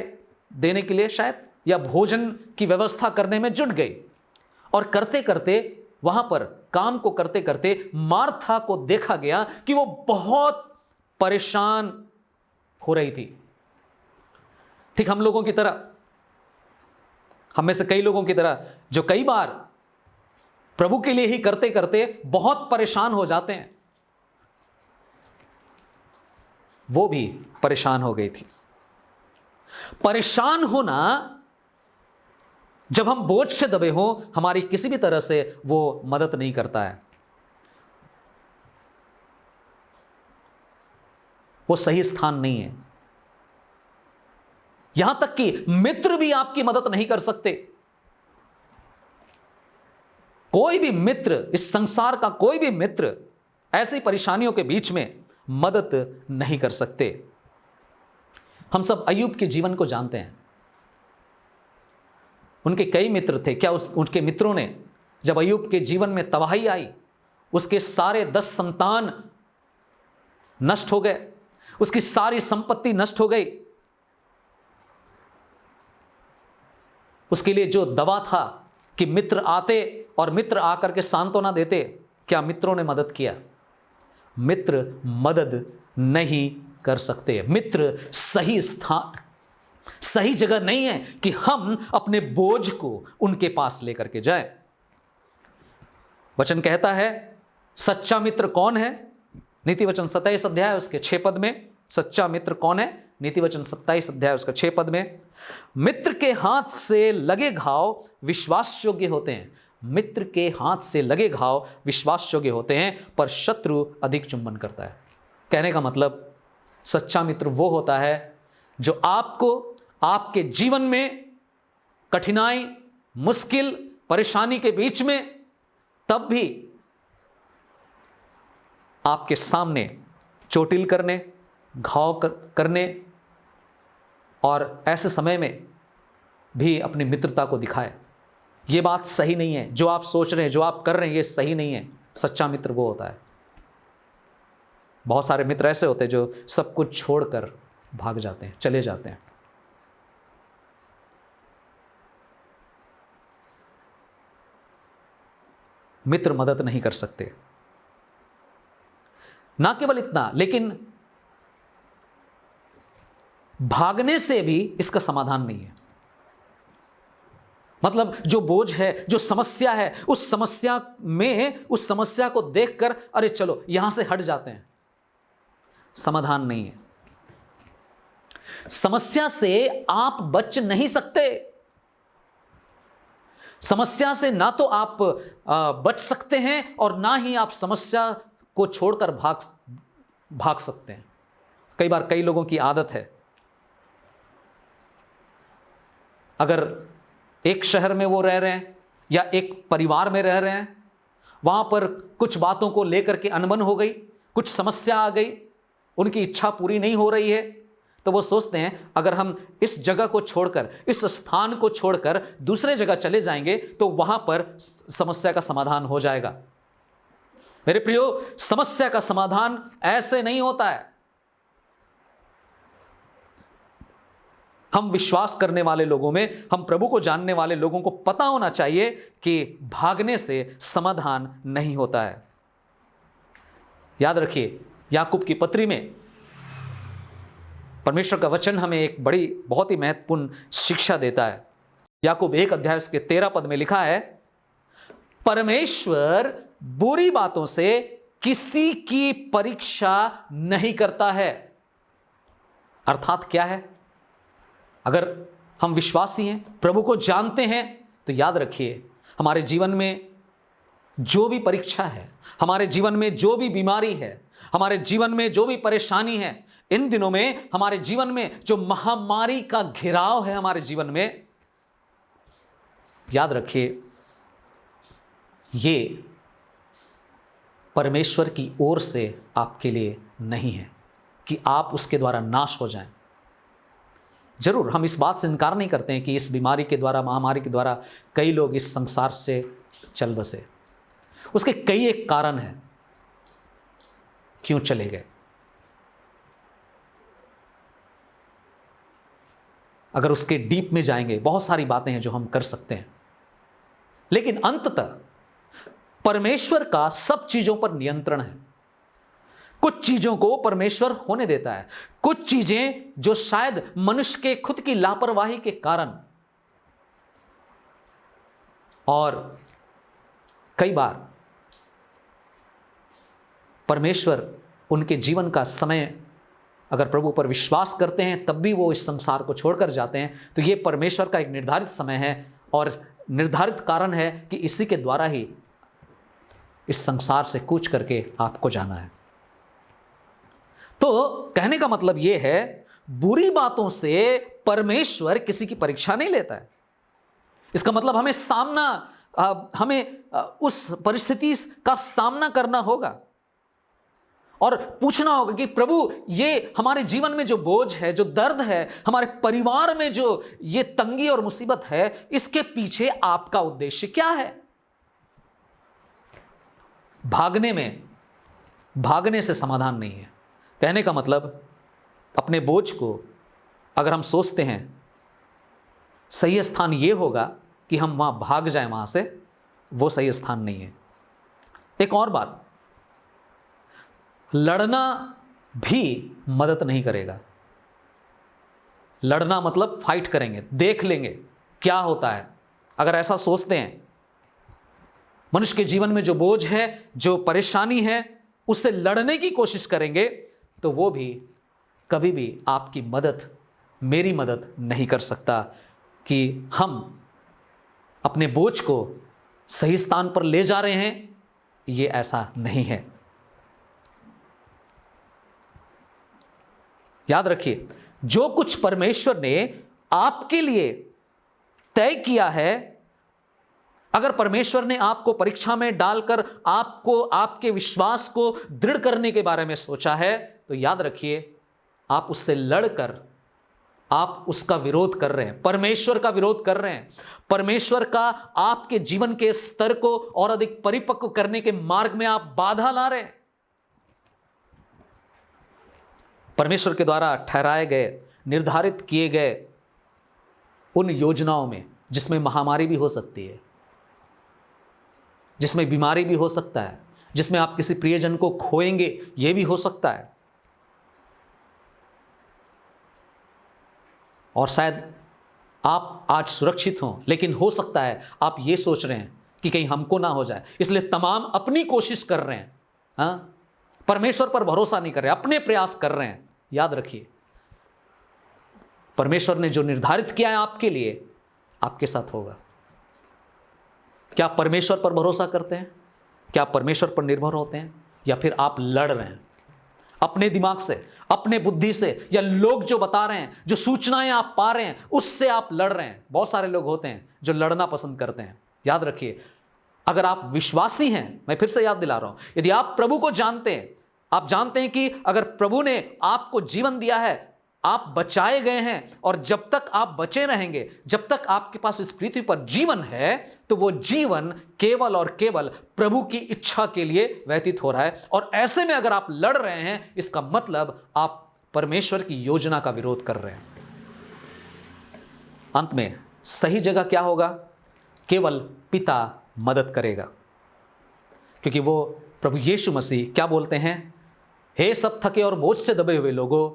देने के लिए शायद या भोजन की व्यवस्था करने में जुट गई। और करते करते, वहां पर काम को करते करते मार्था को देखा गया कि वो बहुत परेशान हो रही थी। ठीक हम लोगों की तरह, हम में से कई लोगों की तरह, जो कई बार प्रभु के लिए ही करते करते बहुत परेशान हो जाते हैं, वो भी परेशान हो गई थी। परेशान होना, जब हम बोझ से दबे हों, हमारी किसी भी तरह से वो मदद नहीं करता है, वो सही स्थान नहीं है। यहां तक कि मित्र भी आपकी मदद नहीं कर सकते। कोई भी मित्र, इस संसार का कोई भी मित्र ऐसी परेशानियों के बीच में मदद नहीं कर सकते। हम सब अय्यूब के जीवन को जानते हैं। उनके कई मित्र थे। क्या उनके मित्रों ने, जब अय्यूब के जीवन में तबाही आई, उसके सारे 10 संतान नष्ट हो गए, उसकी सारी संपत्ति नष्ट हो गई, उसके लिए जो दवा था कि मित्र आते और मित्र आकर के सांत्वना देते, क्या मित्रों ने मदद किया? मित्र मदद नहीं कर सकते। मित्र सही स्थान, सही जगह नहीं है कि हम अपने बोझ को उनके पास लेकर के जाएं। वचन कहता है, सच्चा मित्र कौन है? नीति वचन 27 अध्याय उसके 6 पद में, सच्चा मित्र कौन है? नीति वचन 27 अध्याय उसका 6 पद में, मित्र के हाथ से लगे घाव विश्वास योग्य होते हैं। मित्र के हाथ से लगे घाव विश्वास योग्य होते हैं, पर शत्रु अधिक चुंबन करता है। कहने का मतलब, सच्चा मित्र वो होता है जो आपको आपके जीवन में कठिनाई, मुश्किल, परेशानी के बीच में तब भी आपके सामने चोटिल करने, घाव करने, और ऐसे समय में भी अपनी मित्रता को दिखाए। ये बात सही नहीं है, जो आप सोच रहे हैं, जो आप कर रहे हैं, ये सही नहीं है। सच्चा मित्र वो होता है। बहुत सारे मित्र ऐसे होते हैं जो सब कुछ छोड़कर भाग जाते हैं, चले जाते हैं। मित्र मदद नहीं कर सकते। ना केवल इतना, लेकिन भागने से भी इसका समाधान नहीं है। मतलब जो बोझ है, जो समस्या है, उस समस्या को देखकर अरे चलो यहां से हट जाते हैं, समाधान नहीं है। समस्या से आप बच नहीं सकते। समस्या से ना तो आप बच सकते हैं, और ना ही आप समस्या को छोड़कर भाग सकते हैं। कई बार कई लोगों की आदत है, अगर एक शहर में वो रह रहे हैं या एक परिवार में रह रहे हैं, वहां पर कुछ बातों को लेकर के अनबन हो गई, कुछ समस्या आ गई, उनकी इच्छा पूरी नहीं हो रही है, तो वो सोचते हैं अगर हम इस जगह को छोड़कर, इस स्थान को छोड़कर दूसरे जगह चले जाएंगे तो वहां पर समस्या का समाधान हो जाएगा। मेरे प्रियो, समस्या का समाधान ऐसे नहीं होता है। हम विश्वास करने वाले लोगों में, हम प्रभु को जानने वाले लोगों को पता होना चाहिए कि भागने से समाधान नहीं होता है। याद रखिए, याकूब की पत्री में परमेश्वर का वचन हमें एक बहुत ही महत्वपूर्ण शिक्षा देता है। याकूब 1 अध्याय उसके 13 पद में लिखा है, परमेश्वर बुरी बातों से किसी की परीक्षा नहीं करता है। अर्थात क्या है? अगर हम विश्वासी हैं, प्रभु को जानते हैं, तो याद रखिए, हमारे जीवन में जो भी परीक्षा है, हमारे जीवन में जो भी बीमारी है, हमारे जीवन में जो भी परेशानी है, इन दिनों में हमारे जीवन में जो महामारी का घेराव है हमारे जीवन में, याद रखिए, ये परमेश्वर की ओर से आपके लिए नहीं है कि आप उसके द्वारा नाश हो जाएं। जरूर हम इस बात से इनकार नहीं करते हैं कि इस बीमारी के द्वारा, महामारी के द्वारा कई लोग इस संसार से चल बसे। उसके कई एक कारण हैं क्यों चले गए। अगर उसके डीप में जाएंगे, बहुत सारी बातें हैं जो हम कर सकते हैं, लेकिन अंततः परमेश्वर का सब चीजों पर नियंत्रण है। कुछ चीजों को परमेश्वर होने देता है, कुछ चीजें जो शायद मनुष्य के खुद की लापरवाही के कारण, और कई बार परमेश्वर उनके जीवन का समय, अगर प्रभु पर विश्वास करते हैं तब भी वो इस संसार को छोड़कर जाते हैं, तो ये परमेश्वर का एक निर्धारित समय है और निर्धारित कारण है कि इसी के द्वारा ही इस संसार से कूच करके आपको जाना है। तो कहने का मतलब यह है, बुरी बातों से परमेश्वर किसी की परीक्षा नहीं लेता है। इसका मतलब हमें उस परिस्थिति का सामना करना होगा और पूछना होगा कि प्रभु, ये हमारे जीवन में जो बोझ है, जो दर्द है, हमारे परिवार में जो ये तंगी और मुसीबत है, इसके पीछे आपका उद्देश्य क्या है? भागने से समाधान नहीं है। कहने का मतलब, अपने बोझ को अगर हम सोचते हैं सही स्थान ये होगा कि हम वहां भाग जाएं वहां से, वो सही स्थान नहीं है। एक और बात, लड़ना भी मदद नहीं करेगा। लड़ना मतलब फाइट करेंगे, देख लेंगे क्या होता है। अगर ऐसा सोचते हैं, मनुष्य के जीवन में जो बोझ है, जो परेशानी है, उससे लड़ने की कोशिश करेंगे, तो वो भी कभी भी आपकी मदद, मेरी मदद नहीं कर सकता कि हम अपने बोझ को सही स्थान पर ले जा रहे हैं। ये ऐसा नहीं है। याद रखिए, जो कुछ परमेश्वर ने आपके लिए तय किया है, अगर परमेश्वर ने आपको परीक्षा में डालकर आपको, आपके विश्वास को दृढ़ करने के बारे में सोचा है, तो याद रखिए, आप उससे लड़कर आप उसका विरोध कर रहे हैं, परमेश्वर का विरोध कर रहे हैं। परमेश्वर का आपके जीवन के स्तर को और अधिक परिपक्व करने के मार्ग में आप बाधा ला रहे हैं। परमेश्वर के द्वारा ठहराए गए, निर्धारित किए गए उन योजनाओं में, जिसमें महामारी भी हो सकती है, जिसमें बीमारी भी हो सकता है, जिसमें आप किसी प्रियजन को खोएंगे, यह भी हो सकता है, और शायद आप आज सुरक्षित हों, लेकिन हो सकता है आप ये सोच रहे हैं कि कहीं हमको ना हो जाए, इसलिए तमाम अपनी कोशिश कर रहे हैं। हाँ, परमेश्वर पर भरोसा नहीं कर रहे, अपने प्रयास कर रहे हैं। याद रखिए, परमेश्वर ने जो निर्धारित किया है आपके लिए, आपके साथ होगा। क्या आप परमेश्वर पर भरोसा करते हैं? क्या आप परमेश्वर पर निर्भर होते हैं? या फिर आप लड़ रहे हैं अपने दिमाग से, अपने बुद्धि से, या लोग जो बता रहे हैं, जो सूचनाएं आप पा रहे हैं, उससे आप लड़ रहे हैं? बहुत सारे लोग होते हैं जो लड़ना पसंद करते हैं। याद रखिए, अगर आप विश्वासी हैं, मैं फिर से याद दिला रहा हूं, यदि आप प्रभु को जानते हैं, आप जानते हैं कि अगर प्रभु ने आपको जीवन दिया है, आप बचाए गए हैं, और जब तक आप बचे रहेंगे, जब तक आपके पास इस पृथ्वी पर जीवन है, तो वो जीवन केवल और केवल प्रभु की इच्छा के लिए व्यतीत हो रहा है। और ऐसे में अगर आप लड़ रहे हैं, इसका मतलब आप परमेश्वर की योजना का विरोध कर रहे हैं। अंत में सही जगह क्या होगा? केवल पिता मदद करेगा, क्योंकि वो प्रभु यीशु मसीह क्या बोलते हैं? हे सब थके और बोझ से दबे हुए लोगों,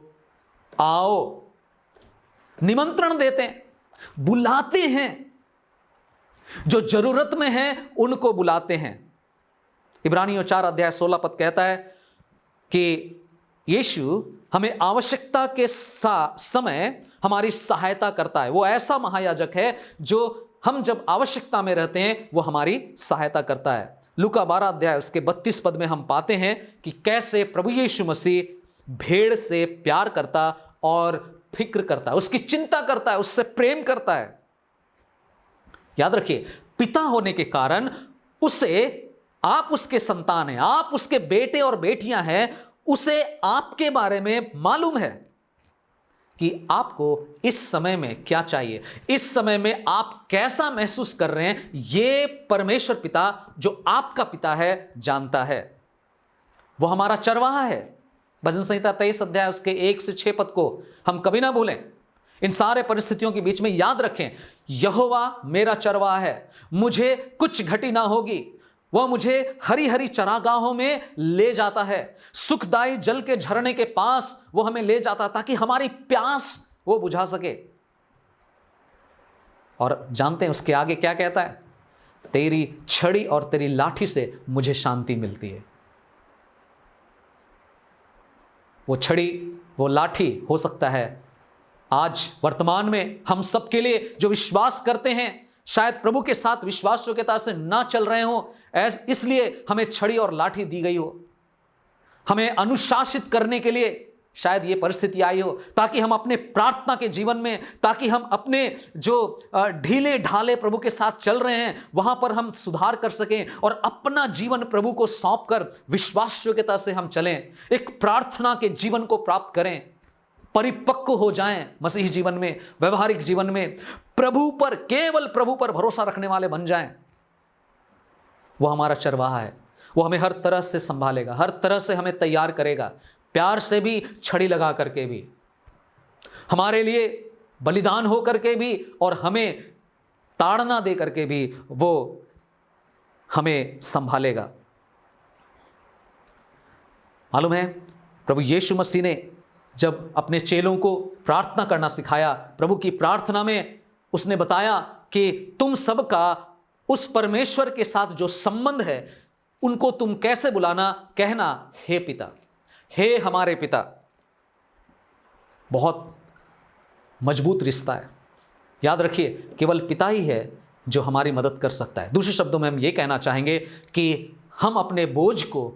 आओ। निमंत्रण देते हैं, बुलाते हैं, जो जरूरत में हैं उनको बुलाते हैं। इब्रानियों 4 अध्याय 16 पद कहता है कि यीशु हमें आवश्यकता के समय हमारी सहायता करता है। वो ऐसा महायाजक है जो हम जब आवश्यकता में रहते हैं वो हमारी सहायता करता है। लूका 12 अध्याय उसके 32 पद में हम पाते हैं कि कैसे प्रभु यीशु मसीह भेड़ से प्यार करता और फिक्र करता है, उसकी चिंता करता है, उससे प्रेम करता है। याद रखिए, पिता होने के कारण आप उसके संतान हैं, आप उसके बेटे और बेटियां हैं, उसे आपके बारे में मालूम है कि आपको इस समय में क्या चाहिए, इस समय में आप कैसा महसूस कर रहे हैं। ये परमेश्वर पिता जो आपका पिता है जानता है। वो हमारा चरवाहा है। भजन संहिता 23 अध्याय उसके 1 से 6 पद को हम कभी ना भूलें। इन सारे परिस्थितियों के बीच में याद रखें, यहोवा मेरा चरवाहा है, मुझे कुछ घटी ना होगी। वह मुझे हरी हरी चरागाहों में ले जाता है, सुखदाई जल के झरने के पास वो हमें ले जाता, ताकि हमारी प्यास वो बुझा सके। और जानते हैं उसके आगे क्या कहता है? तेरी छड़ी और तेरी लाठी से मुझे शांति मिलती है। वो छड़ी, वो लाठी हो सकता है आज वर्तमान में हम सबके लिए जो विश्वास करते हैं, शायद प्रभु के साथ विश्वास योग्यता से ना चल रहे हो, इसलिए हमें छड़ी और लाठी दी गई हो, हमें अनुशासित करने के लिए शायद ये परिस्थिति आई हो, ताकि हम अपने प्रार्थना के जीवन में, ताकि हम अपने जो ढीले ढाले प्रभु के साथ चल रहे हैं वहां पर हम सुधार कर सकें और अपना जीवन प्रभु को सौंपकर विश्वास योग्यता से हम चलें, एक प्रार्थना के जीवन को प्राप्त करें, परिपक्व हो जाएं मसीही जीवन में, व्यवहारिक जीवन में, प्रभु पर, केवल प्रभु पर भरोसा रखने वाले बन जाएं। वो हमारा चरवाहा है, वो हमें हर तरह से संभालेगा, हर तरह से हमें तैयार करेगा, प्यार से भी, छड़ी लगा करके भी, हमारे लिए बलिदान हो करके भी, और हमें ताड़ना दे करके भी वो हमें संभालेगा। मालूम है, प्रभु यीशु मसीह ने जब अपने चेलों को प्रार्थना करना सिखाया, प्रभु की प्रार्थना में उसने बताया कि तुम सबका उस परमेश्वर के साथ जो संबंध है उनको तुम कैसे बुलाना, कहना हे पिता, हे हमारे पिता। बहुत मजबूत रिश्ता है। याद रखिए, केवल पिता ही है जो हमारी मदद कर सकता है। दूसरे शब्दों में हम ये कहना चाहेंगे कि हम अपने बोझ को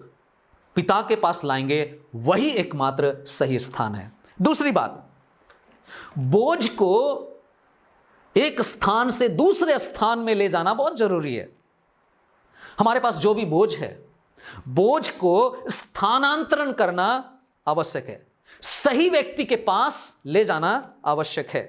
पिता के पास लाएंगे, वही एकमात्र सही स्थान है। दूसरी बात, बोझ को एक स्थान से दूसरे स्थान में ले जाना बहुत जरूरी है। हमारे पास जो भी बोझ है, बोझ को स्थानांतरण करना आवश्यक है, सही व्यक्ति के पास ले जाना आवश्यक है।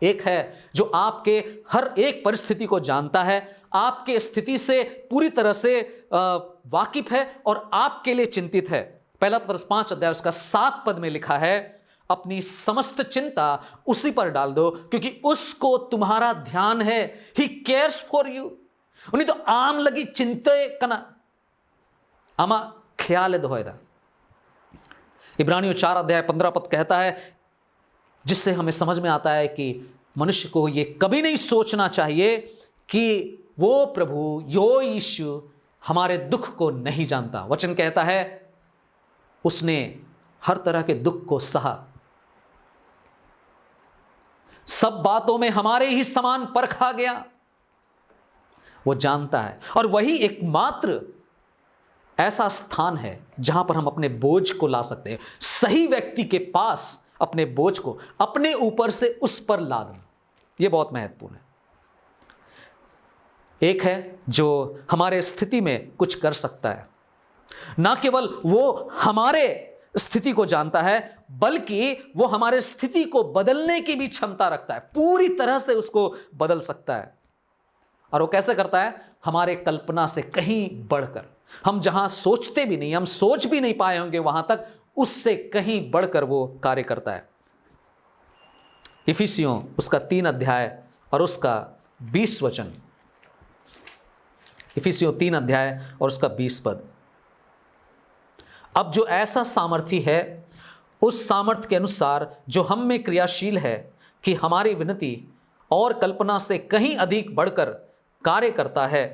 एक है जो आपके हर एक परिस्थिति को जानता है, आपके स्थिति से पूरी तरह से वाकिफ है और आपके लिए चिंतित है। पहला पत्रस 5 अध्याय उसका 7 पद में लिखा है, अपनी समस्त चिंता उसी पर डाल दो क्योंकि उसको तुम्हारा ध्यान है। He cares for you. उन्हें तो आम लगी चिंता कना आमा ख्याल दोहदा। इब्रानियों 4 अध्याय 15 पद कहता है, जिससे हमें समझ में आता है कि मनुष्य को यह कभी नहीं सोचना चाहिए कि वो प्रभु यो यीशु हमारे दुख को नहीं जानता। वचन कहता है उसने हर तरह के दुख को सहा, सब बातों में हमारे ही समान परखा गया। वो जानता है, और वही एकमात्र ऐसा स्थान है जहां पर हम अपने बोझ को ला सकते हैं। सही व्यक्ति के पास अपने बोझ को अपने ऊपर से उस पर ला देना, यह बहुत महत्वपूर्ण है। एक है जो हमारे स्थिति में कुछ कर सकता है। ना केवल वो हमारे स्थिति को जानता है, बल्कि वो हमारे स्थिति को बदलने की भी क्षमता रखता है, पूरी तरह से उसको बदल सकता है। और वो कैसे करता है? हमारे कल्पना से कहीं बढ़कर, हम जहां सोचते भी नहीं, हम सोच भी नहीं पाए होंगे वहां तक, उससे कहीं बढ़कर वो कार्य करता है। इफिसियों उसका 3 अध्याय और उसका 20 वचन। इफिसियों 3 अध्याय और उसका 20 पद। अब जो ऐसा सामर्थी है, उस सामर्थ के अनुसार जो हम में क्रियाशील है, कि हमारी विनती और कल्पना से कहीं अधिक बढ़कर कार्य करता है।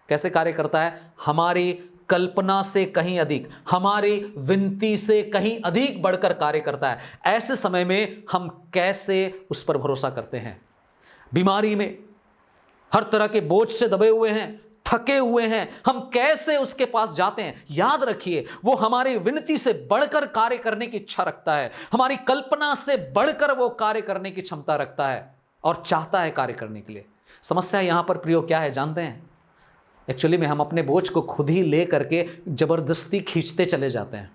कैसे कार्य करता है? हमारी कल्पना से कहीं अधिक, हमारी विनती से कहीं अधिक बढ़कर कार्य करता है। ऐसे समय में हम कैसे उस पर भरोसा करते हैं? बीमारी में, हर तरह के बोझ से दबे हुए हैं, थके हुए हैं, हम कैसे उसके पास जाते हैं? याद रखिए, वो हमारी विनती से बढ़कर कार्य करने की इच्छा रखता है, हमारी कल्पना से बढ़कर वो कार्य करने की क्षमता रखता है और चाहता है कार्य करने के लिए। समस्या यहां पर प्रियो क्या है जानते हैं? एक्चुअली में हम अपने बोझ को खुद ही ले करके जबरदस्ती खींचते चले जाते हैं,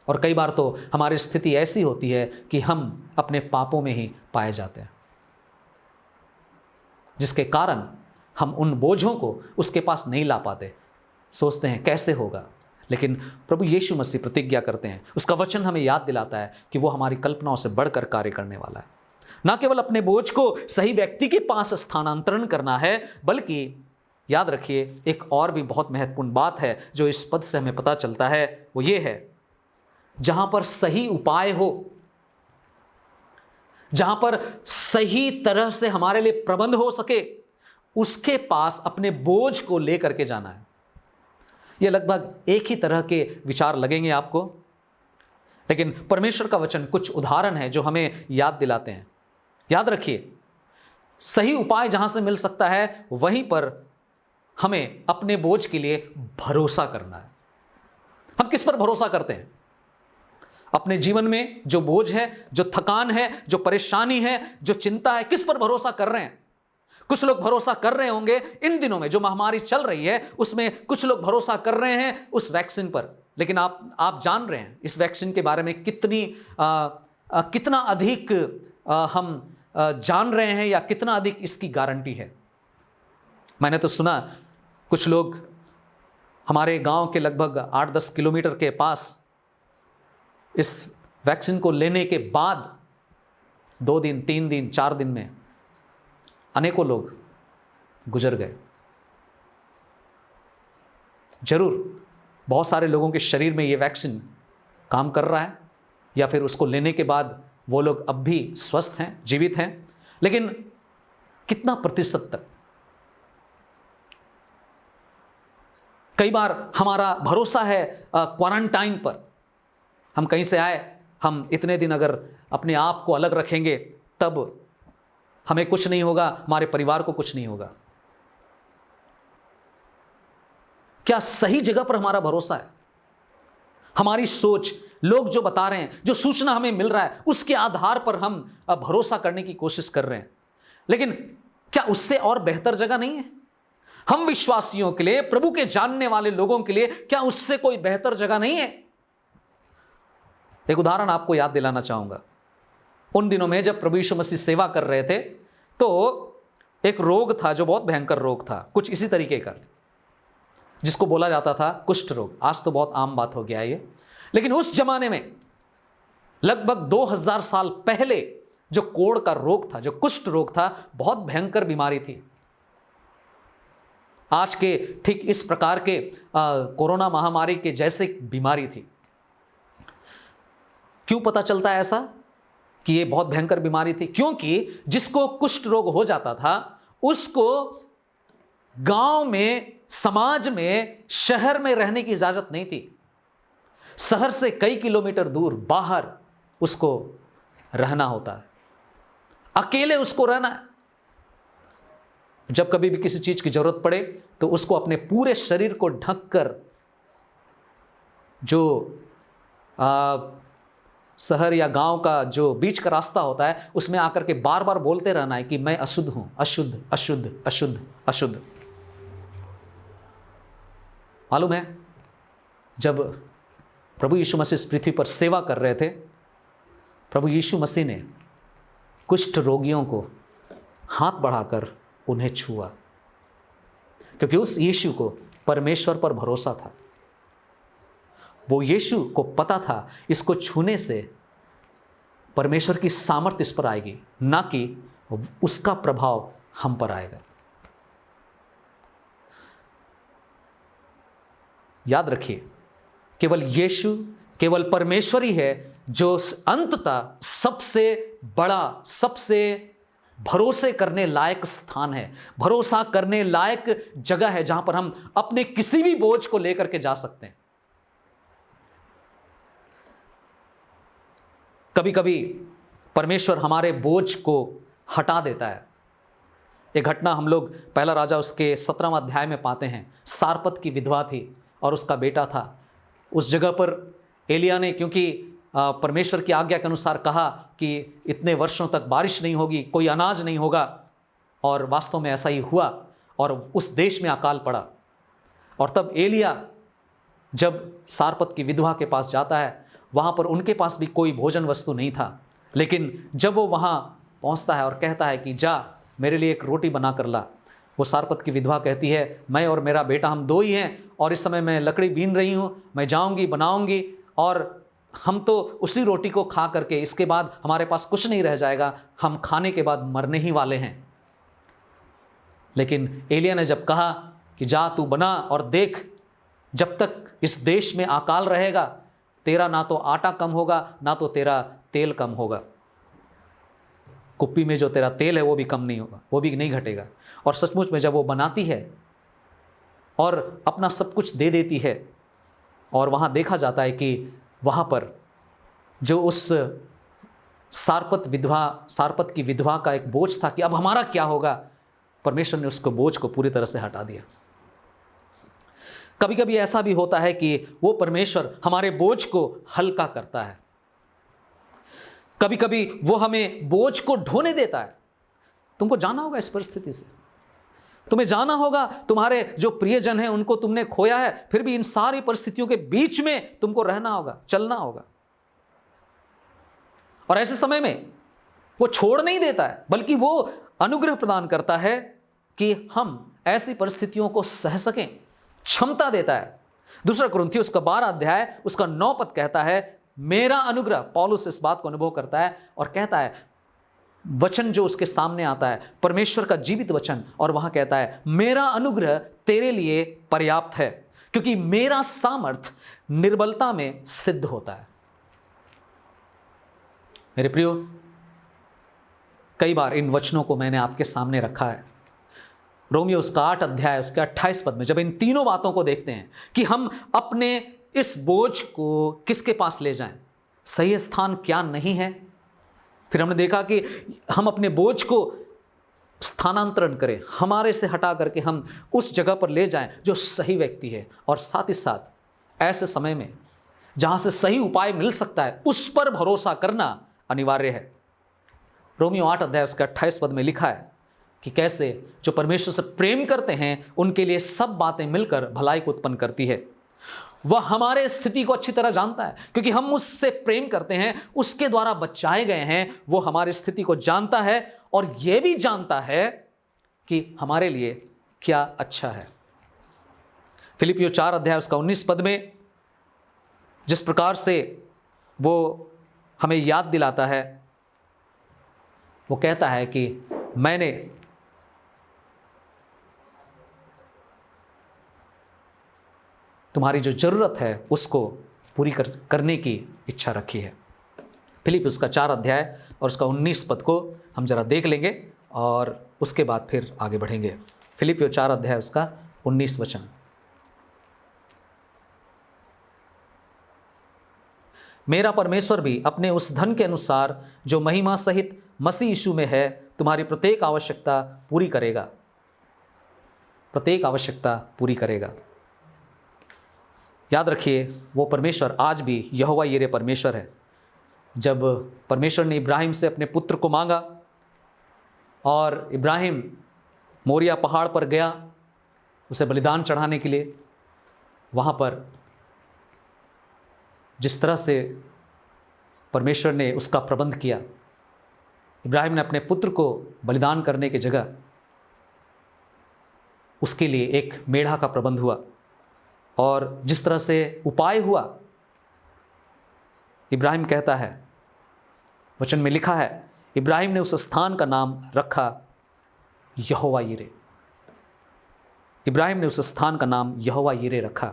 और कई बार तो हमारी स्थिति ऐसी होती है कि हम अपने पापों में ही पाए जाते हैं, जिसके कारण हम उन बोझों को उसके पास नहीं ला पाते। सोचते हैं कैसे होगा, लेकिन प्रभु यीशु मसीह प्रतिज्ञा करते हैं, उसका वचन हमें याद दिलाता है कि वो हमारी कल्पनाओं से बढ़कर कार्य करने वाला है। ना केवल अपने बोझ को सही व्यक्ति के पास स्थानांतरण करना है, बल्कि याद रखिए एक और भी बहुत महत्वपूर्ण बात है जो इस पद से हमें पता चलता है, वो ये है, जहां पर सही उपाय हो, जहां पर सही तरह से हमारे लिए प्रबंध हो सके, उसके पास अपने बोझ को लेकर के जाना है। यह लगभग एक ही तरह के विचार लगेंगे आपको, लेकिन परमेश्वर का वचन कुछ उदाहरण है जो हमें याद दिलाते हैं। याद रखिए, सही उपाय जहां से मिल सकता है, वहीं पर हमें अपने बोझ के लिए भरोसा करना है। हम किस पर भरोसा करते हैं? अपने जीवन में जो बोझ है, जो थकान है, जो परेशानी है, जो चिंता है, किस पर भरोसा कर रहे हैं? कुछ लोग भरोसा कर रहे होंगे इन दिनों में जो महामारी चल रही है उसमें, कुछ लोग भरोसा कर रहे हैं उस वैक्सीन पर। लेकिन आप जान रहे हैं इस वैक्सीन के बारे में कितना अधिक हम जान रहे हैं, या कितना अधिक इसकी गारंटी है? मैंने तो सुना कुछ लोग हमारे गांव के लगभग 8-10 किलोमीटर के पास इस वैक्सीन को लेने के बाद 2 दिन, 3 दिन, 4 दिन में अनेकों लोग गुजर गए। जरूर बहुत सारे लोगों के शरीर में ये वैक्सीन काम कर रहा है, या फिर उसको लेने के बाद वो लोग अब भी स्वस्थ हैं, जीवित हैं, लेकिन कितना प्रतिशत तक? कई बार हमारा भरोसा है क्वारंटाइन पर। हम कहीं से आए, हम इतने दिन अगर अपने आप को अलग रखेंगे तब हमें कुछ नहीं होगा, हमारे परिवार को कुछ नहीं होगा। क्या सही जगह पर हमारा भरोसा है? हमारी सोच, लोग जो बता रहे हैं, जो सूचना हमें मिल रहा है, उसके आधार पर हम भरोसा करने की कोशिश कर रहे हैं, लेकिन क्या उससे और बेहतर जगह नहीं है? हम विश्वासियों के लिए, प्रभु के जानने वाले लोगों के लिए, क्या उससे कोई बेहतर जगह नहीं है? एक उदाहरण आपको याद दिलाना चाहूंगा। उन दिनों में जब प्रभु यीशु मसीह सेवा कर रहे थे, तो एक रोग था जो बहुत भयंकर रोग था, कुछ इसी तरीके का, जिसको बोला जाता था कुष्ठ रोग। आज तो बहुत आम बात हो गया है ये, लेकिन उस जमाने में लगभग 2000 साल पहले जो कोढ़ का रोग था, जो कुष्ठ रोग था, बहुत भयंकर बीमारी थी। आज के ठीक इस प्रकार के कोरोना महामारी के जैसे बीमारी थी। क्यों पता चलता है ऐसा कि ये बहुत भयंकर बीमारी थी? क्योंकि जिसको कुष्ठ रोग हो जाता था उसको गांव में, समाज में, शहर में रहने की इजाजत नहीं थी। शहर से कई किलोमीटर दूर बाहर उसको रहना होता है, अकेले उसको रहना है। जब कभी भी किसी चीज की जरूरत पड़े तो उसको अपने पूरे शरीर को ढककर जो शहर या गांव का जो बीच का रास्ता होता है उसमें आकर के बार बार बोलते रहना है कि मैं अशुद्ध हूं, अशुद्ध अशुद्ध अशुद्ध अशुद्ध। मालूम है, जब प्रभु यीशु मसीह इस पृथ्वी पर सेवा कर रहे थे, प्रभु यीशु मसीह ने कुष्ठ रोगियों को हाथ बढ़ाकर उन्हें छुआ, क्योंकि उस यीशु को परमेश्वर पर भरोसा था। वो यीशु को पता था इसको छूने से परमेश्वर की सामर्थ्य इस पर आएगी, ना कि उसका प्रभाव हम पर आएगा। याद रखिए, केवल यीशु, केवल परमेश्वर ही है जो अंततः सबसे बड़ा, सबसे भरोसे करने लायक स्थान है, भरोसा करने लायक जगह है, जहां पर हम अपने किसी भी बोझ को लेकर के जा सकते हैं। कभी कभी परमेश्वर हमारे बोझ को हटा देता है। एक घटना हम लोग पहला राजा उसके 17वां अध्याय में पाते हैं। सारपत की विधवा थी और उसका बेटा था। उस जगह पर एलिया ने, क्योंकि परमेश्वर की आज्ञा के अनुसार कहा कि इतने वर्षों तक बारिश नहीं होगी, कोई अनाज नहीं होगा, और वास्तव में ऐसा ही हुआ और उस देश में अकाल पड़ा। और तब एलिया जब सारपत की विधवा के पास जाता है, वहाँ पर उनके पास भी कोई भोजन वस्तु नहीं था, लेकिन जब वो वहाँ पहुँचता है और कहता है कि जा मेरे लिए एक रोटी बना कर ला, वो सारपत की विधवा कहती है मैं और मेरा बेटा हम दो ही हैं और इस समय मैं लकड़ी बीन रही हूँ, मैं जाऊँगी बनाऊँगी और हम तो उसी रोटी को खा करके इसके बाद हमारे पास कुछ नहीं रह जाएगा, हम खाने के बाद मरने ही वाले हैं। लेकिन एलिया ने जब कहा कि जा तू बना और देख, जब तक इस देश में अकाल रहेगा तेरा ना तो आटा कम होगा ना तो तेरा तेल कम होगा, कुप्पी में जो तेरा तेल है वो भी कम नहीं होगा, वो भी नहीं घटेगा। और सचमुच में जब वो बनाती है और अपना सब कुछ दे देती है, और वहाँ देखा जाता है कि वहाँ पर जो उस सारपत की विधवा का एक बोझ था कि अब हमारा क्या होगा, परमेश्वर ने उसको बोझ को पूरी तरह से हटा दिया। कभी कभी ऐसा भी होता है कि वो परमेश्वर हमारे बोझ को हल्का करता है। कभी कभी वो हमें बोझ को ढोने देता है। तुमको जाना होगा इस परिस्थिति से, तुम्हें जाना होगा, तुम्हारे जो प्रियजन हैं उनको तुमने खोया है, फिर भी इन सारी परिस्थितियों के बीच में तुमको रहना होगा, चलना होगा। और ऐसे समय में वो छोड़ नहीं देता है, बल्कि वो अनुग्रह प्रदान करता है कि हम ऐसी परिस्थितियों को सह सकें, क्षमता देता है। दूसरा कुरिन्थियों उसका 12 अध्याय उसका 9 पद कहता है मेरा अनुग्रह, पौलुस इस बात को अनुभव करता है और कहता है, वचन जो उसके सामने आता है परमेश्वर का जीवित वचन, और वहां कहता है मेरा अनुग्रह तेरे लिए पर्याप्त है, क्योंकि मेरा सामर्थ निर्बलता में सिद्ध होता है। मेरे प्रियो, कई बार इन वचनों को मैंने आपके सामने रखा है। रोमियो उसका 8 अध्याय उसके 28 पद में जब इन तीनों बातों को देखते हैं कि हम अपने इस बोझ को किसके पास ले जाएं, सही स्थान क्या नहीं है, फिर हमने देखा कि हम अपने बोझ को स्थानांतरण करें, हमारे से हटा करके हम उस जगह पर ले जाएं जो सही व्यक्ति है, और साथ ही साथ ऐसे समय में जहां से सही उपाय मिल सकता है उस पर भरोसा करना अनिवार्य है। रोमियो 8 अध्याय उसके 28 पद में लिखा है कि कैसे जो परमेश्वर से प्रेम करते हैं उनके लिए सब बातें मिलकर भलाई को उत्पन्न करती है। वह हमारे स्थिति को अच्छी तरह जानता है, क्योंकि हम उससे प्रेम करते हैं, उसके द्वारा बचाए गए हैं। वो हमारी स्थिति को जानता है और यह भी जानता है कि हमारे लिए क्या अच्छा है। फिलिपियों 4 अध्याय उसका 19 पद में जिस प्रकार से वो हमें याद दिलाता है, वो कहता है कि मैंने तुम्हारी जो जरूरत है उसको पूरी करने की इच्छा रखी है। फिलिप उसका 4 अध्याय और उसका 19 पद को हम जरा देख लेंगे और उसके बाद फिर आगे बढ़ेंगे। फिलिपियों 4 अध्याय उसका 19 वचन। मेरा परमेश्वर भी अपने उस धन के अनुसार जो महिमा सहित मसीह यीशु में है तुम्हारी प्रत्येक आवश्यकता पूरी करेगा, प्रत्येक आवश्यकता पूरी करेगा। याद रखिए, वो परमेश्वर आज भी यहोवा यीरे परमेश्वर है। जब परमेश्वर ने इब्राहिम से अपने पुत्र को मांगा और इब्राहिम मोरिया पहाड़ पर गया उसे बलिदान चढ़ाने के लिए, वहाँ पर जिस तरह से परमेश्वर ने उसका प्रबंध किया, इब्राहिम ने अपने पुत्र को बलिदान करने की जगह उसके लिए एक मेढ़ा का प्रबंध हुआ। और जिस तरह से उपाय हुआ, इब्राहिम कहता है, वचन में लिखा है, इब्राहिम ने उस स्थान का नाम रखा यहोवा यिरे। इब्राहिम ने उस स्थान का नाम यहोवा यिरे रखा।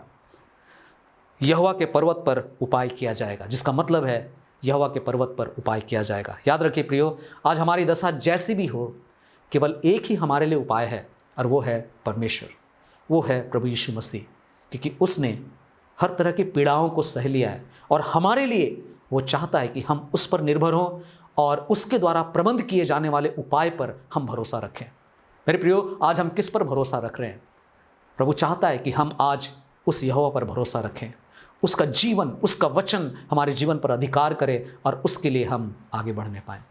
यहोवा के पर्वत पर उपाय किया जाएगा, जिसका मतलब है यहोवा के पर्वत पर उपाय किया जाएगा। याद रखिए प्रियो, आज हमारी दशा जैसी भी हो, केवल एक ही हमारे लिए उपाय है, और वो है परमेश्वर, वो है प्रभु यीशु मसीह, क्योंकि उसने हर तरह की पीड़ाओं को सह लिया है और हमारे लिए वो चाहता है कि हम उस पर निर्भर हों और उसके द्वारा प्रबंध किए जाने वाले उपाय पर हम भरोसा रखें। मेरे प्रियो, आज हम किस पर भरोसा रख रहे हैं? प्रभु चाहता है कि हम आज उस यहोवा पर भरोसा रखें, उसका जीवन, उसका वचन हमारे जीवन पर अधिकार करे और उसके लिए हम आगे बढ़ने पाएँ।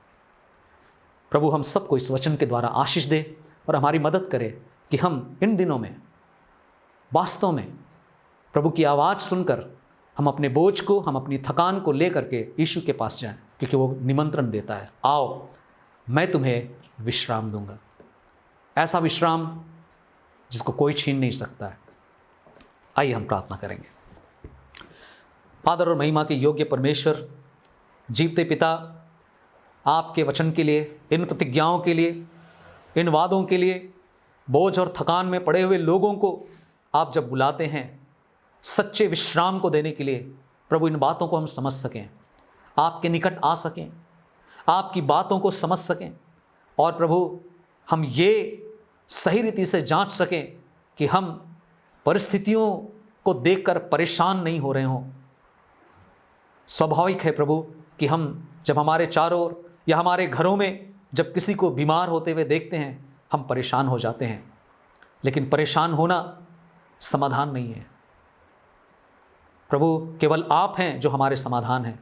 प्रभु हम सबको इस वचन के द्वारा आशीष दे और हमारी मदद करे कि हम इन दिनों में वास्तव में प्रभु की आवाज़ सुनकर हम अपने बोझ को, हम अपनी थकान को लेकर के यीशु के पास जाएं, क्योंकि वो निमंत्रण देता है, आओ मैं तुम्हें विश्राम दूंगा। ऐसा विश्राम जिसको कोई छीन नहीं सकता है। आइए हम प्रार्थना करेंगे। आदर और महिमा के योग्य परमेश्वर, जीवते पिता, आपके वचन के लिए, इन प्रतिज्ञाओं के लिए, इन वादों के लिए, बोझ और थकान में पड़े हुए लोगों को आप जब बुलाते हैं सच्चे विश्राम को देने के लिए, प्रभु इन बातों को हम समझ सकें, आपके निकट आ सकें, आपकी बातों को समझ सकें, और प्रभु हम ये सही रीति से जांच सकें कि हम परिस्थितियों को देखकर परेशान नहीं हो रहे हों। स्वाभाविक है प्रभु कि हम जब हमारे चारों ओर या हमारे घरों में जब किसी को बीमार होते हुए देखते हैं, हम परेशान हो जाते हैं, लेकिन परेशान होना समाधान नहीं है। प्रभु केवल आप हैं जो हमारे समाधान हैं,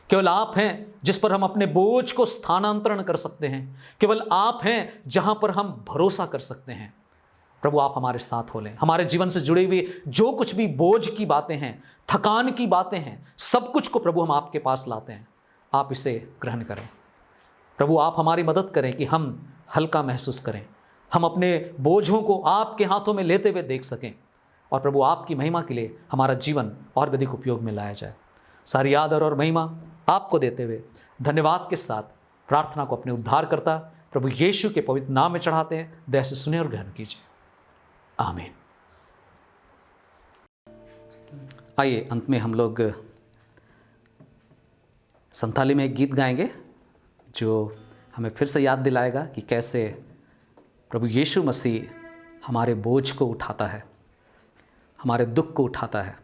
केवल आप हैं जिस पर हम अपने बोझ को स्थानांतरण कर सकते हैं, केवल आप हैं जहां पर हम भरोसा कर सकते हैं। प्रभु आप हमारे साथ हो लें, हमारे जीवन से जुड़ी हुई जो कुछ भी बोझ की बातें हैं, थकान की बातें हैं, सब कुछ को प्रभु हम आपके पास लाते हैं, आप इसे ग्रहण करें। प्रभु आप हमारी मदद करें कि हम हल्का महसूस करें, हम अपने बोझों को आपके हाथों में लेते हुए देख सकें, और प्रभु आपकी महिमा के लिए हमारा जीवन और अधिक उपयोग में लाया जाए। सारी आदर और महिमा आपको देते हुए धन्यवाद के साथ प्रार्थना को अपने उद्धारकर्ता प्रभु यीशु के पवित्र नाम में चढ़ाते हैं। दया से सुने और ग्रहण कीजिए, आमीन। आइए अंत में हम लोग संथाली में एक गीत गाएंगे जो हमें फिर से याद दिलाएगा कि कैसे प्रभु यीशु मसीह हमारे बोझ को उठाता है, हमारे दुख को उठाता है।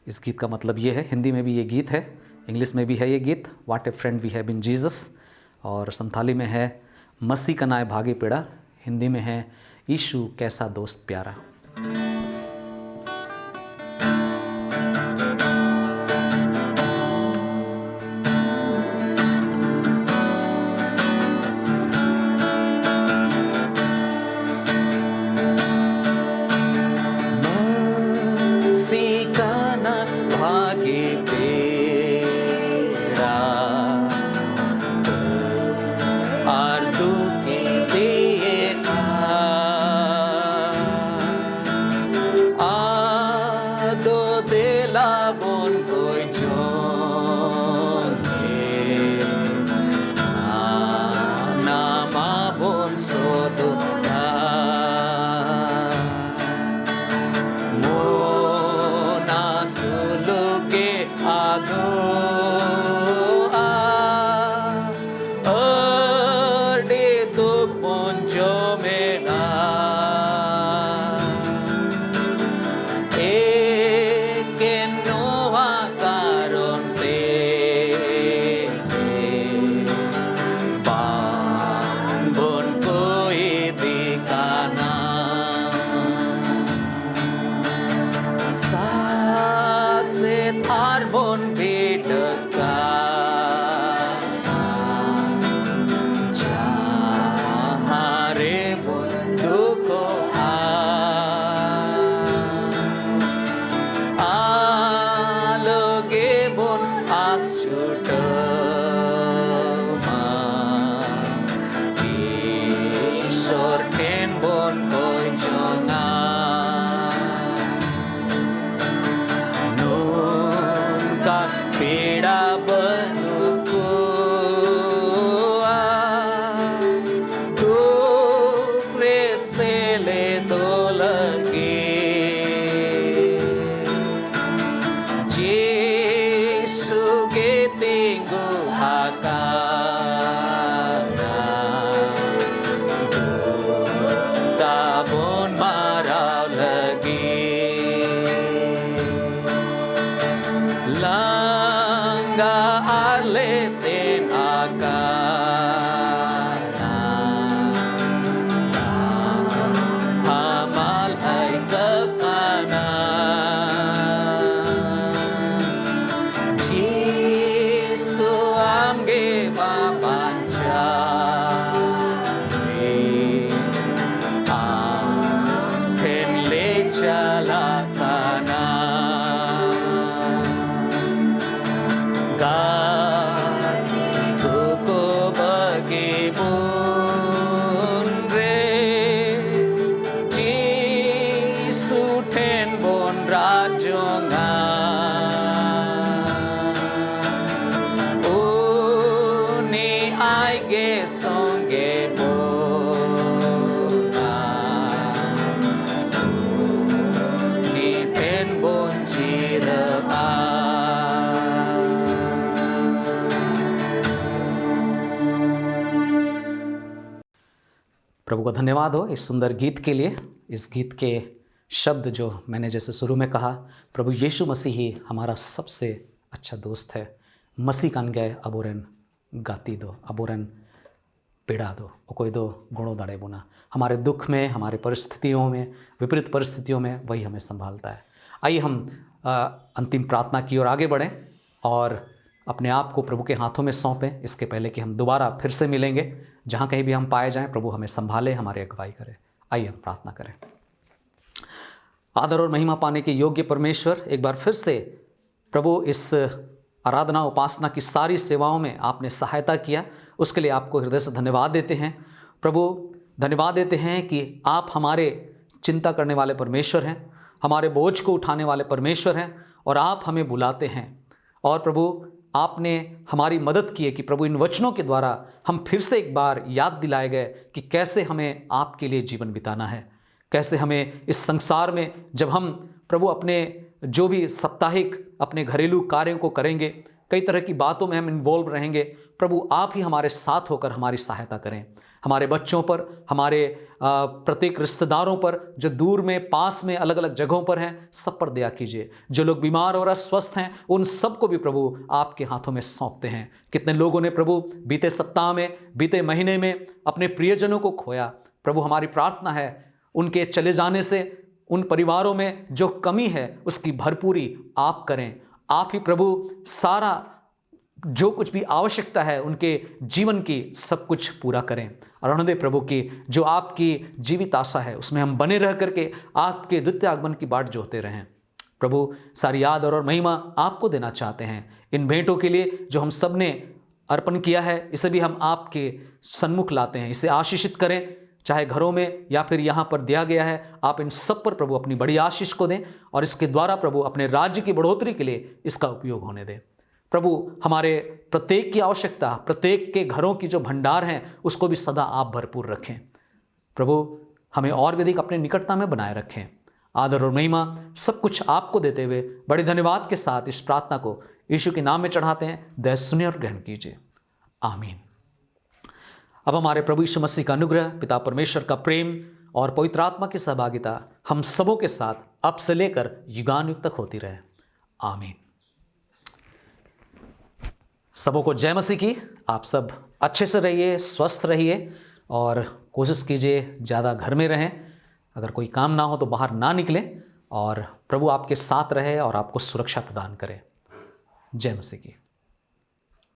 इस गीत का मतलब ये है, हिंदी में भी ये गीत है, इंग्लिश में भी है ये गीत, what a friend we have in Jesus, और संथाली में है मसीह का नाय भागे पेड़ा, हिंदी में है यीशु कैसा दोस्त प्यारा। akana tabon marau lagi langga aletin akana hamal ay kapana Jisu amge mapancari aten le jalakana Kuko bagi bun re Jisu ten bon rajonga Uni ai ge songe bona Uni ten bon jirama प्रभु का धन्यवाद हो इस सुंदर गीत के लिए। इस गीत के शब्द जो मैंने जैसे शुरू में कहा, प्रभु यीशु मसीह ही हमारा सबसे अच्छा दोस्त है। मसीह कान गए अबोरन गाती दो, अबोरन पीड़ा दो, कोई दो गुणों दाड़े बुना। हमारे दुख में, हमारे परिस्थितियों में, विपरीत परिस्थितियों में वही हमें संभालता है। आइए हम अंतिम प्रार्थना की ओर आगे बढ़ें और अपने आप को प्रभु के हाथों में सौंपें। इसके पहले कि हम दोबारा फिर से मिलेंगे, जहाँ कहीं भी हम पाए जाएं, प्रभु हमें संभाले, हमारी अगुवाई करे। आइए हम प्रार्थना करें। आदर और महिमा पाने के योग्य परमेश्वर, एक बार फिर से प्रभु इस आराधना उपासना की सारी सेवाओं में आपने सहायता किया, उसके लिए आपको हृदय से धन्यवाद देते हैं। प्रभु धन्यवाद देते हैं कि आप हमारे चिंता करने वाले परमेश्वर हैं, हमारे बोझ को उठाने वाले परमेश्वर हैं और आप हमें बुलाते हैं। और प्रभु आपने हमारी मदद की है कि प्रभु इन वचनों के द्वारा हम फिर से एक बार याद दिलाए गए कि कैसे हमें आपके लिए जीवन बिताना है, कैसे हमें इस संसार में जब हम प्रभु अपने जो भी साप्ताहिक अपने घरेलू कार्यों को करेंगे, कई तरह की बातों में हम इन्वॉल्व रहेंगे, प्रभु आप ही हमारे साथ होकर हमारी सहायता करें। हमारे बच्चों पर, हमारे प्रत्येक रिश्तेदारों पर, जो दूर में, पास में, अलग अलग जगहों पर हैं, सब पर दया कीजिए। जो लोग बीमार और अस्वस्थ हैं, उन सबको भी प्रभु आपके हाथों में सौंपते हैं। कितने लोगों ने प्रभु बीते सप्ताह में, बीते महीने में अपने प्रियजनों को खोया। प्रभु हमारी प्रार्थना है उनके चले जाने से उन परिवारों में जो कमी है उसकी भरपूरी आप करें। आप ही प्रभु सारा जो कुछ भी आवश्यकता है उनके जीवन की सब कुछ पूरा करें। और हृदय प्रभु की जो आपकी जीवित आशा है उसमें हम बने रह करके आपके द्वितीय आगमन की बाट जोहते रहें। प्रभु सारी याद और महिमा आपको देना चाहते हैं। इन भेंटों के लिए जो हम सब ने अर्पण किया है, इसे भी हम आपके सन्मुख लाते हैं। इसे आशीषित करें, चाहे घरों में या फिर यहाँ पर दिया गया है। आप इन सब पर प्रभु अपनी बड़ी आशीष को दें और इसके द्वारा प्रभु अपने राज्य की बढ़ोतरी के लिए इसका उपयोग होने दें। प्रभु हमारे प्रत्येक की आवश्यकता, प्रत्येक के घरों की जो भंडार हैं, उसको भी सदा आप भरपूर रखें। प्रभु हमें और भी अधिक अपने निकटता में बनाए रखें। आदर और महिमा सब कुछ आपको देते हुए बड़े धन्यवाद के साथ इस प्रार्थना को यीशु के नाम में चढ़ाते हैं। दया सुनिए और ग्रहण कीजिए। आमीन। अब हमारे प्रभु यीशु मसीह का अनुग्रह, पिता परमेश्वर का प्रेम और पवित्र आत्मा की सहभागिता हम सबों के साथ अब से लेकर युगानुयुग तक होती रहे। आमीन। सबों को जय मसीह की। आप सब अच्छे से रहिए, स्वस्थ रहिए और कोशिश कीजिए ज़्यादा घर में रहें। अगर कोई काम ना हो तो बाहर ना निकलें और प्रभु आपके साथ रहे और आपको सुरक्षा प्रदान करे। जय मसीह की।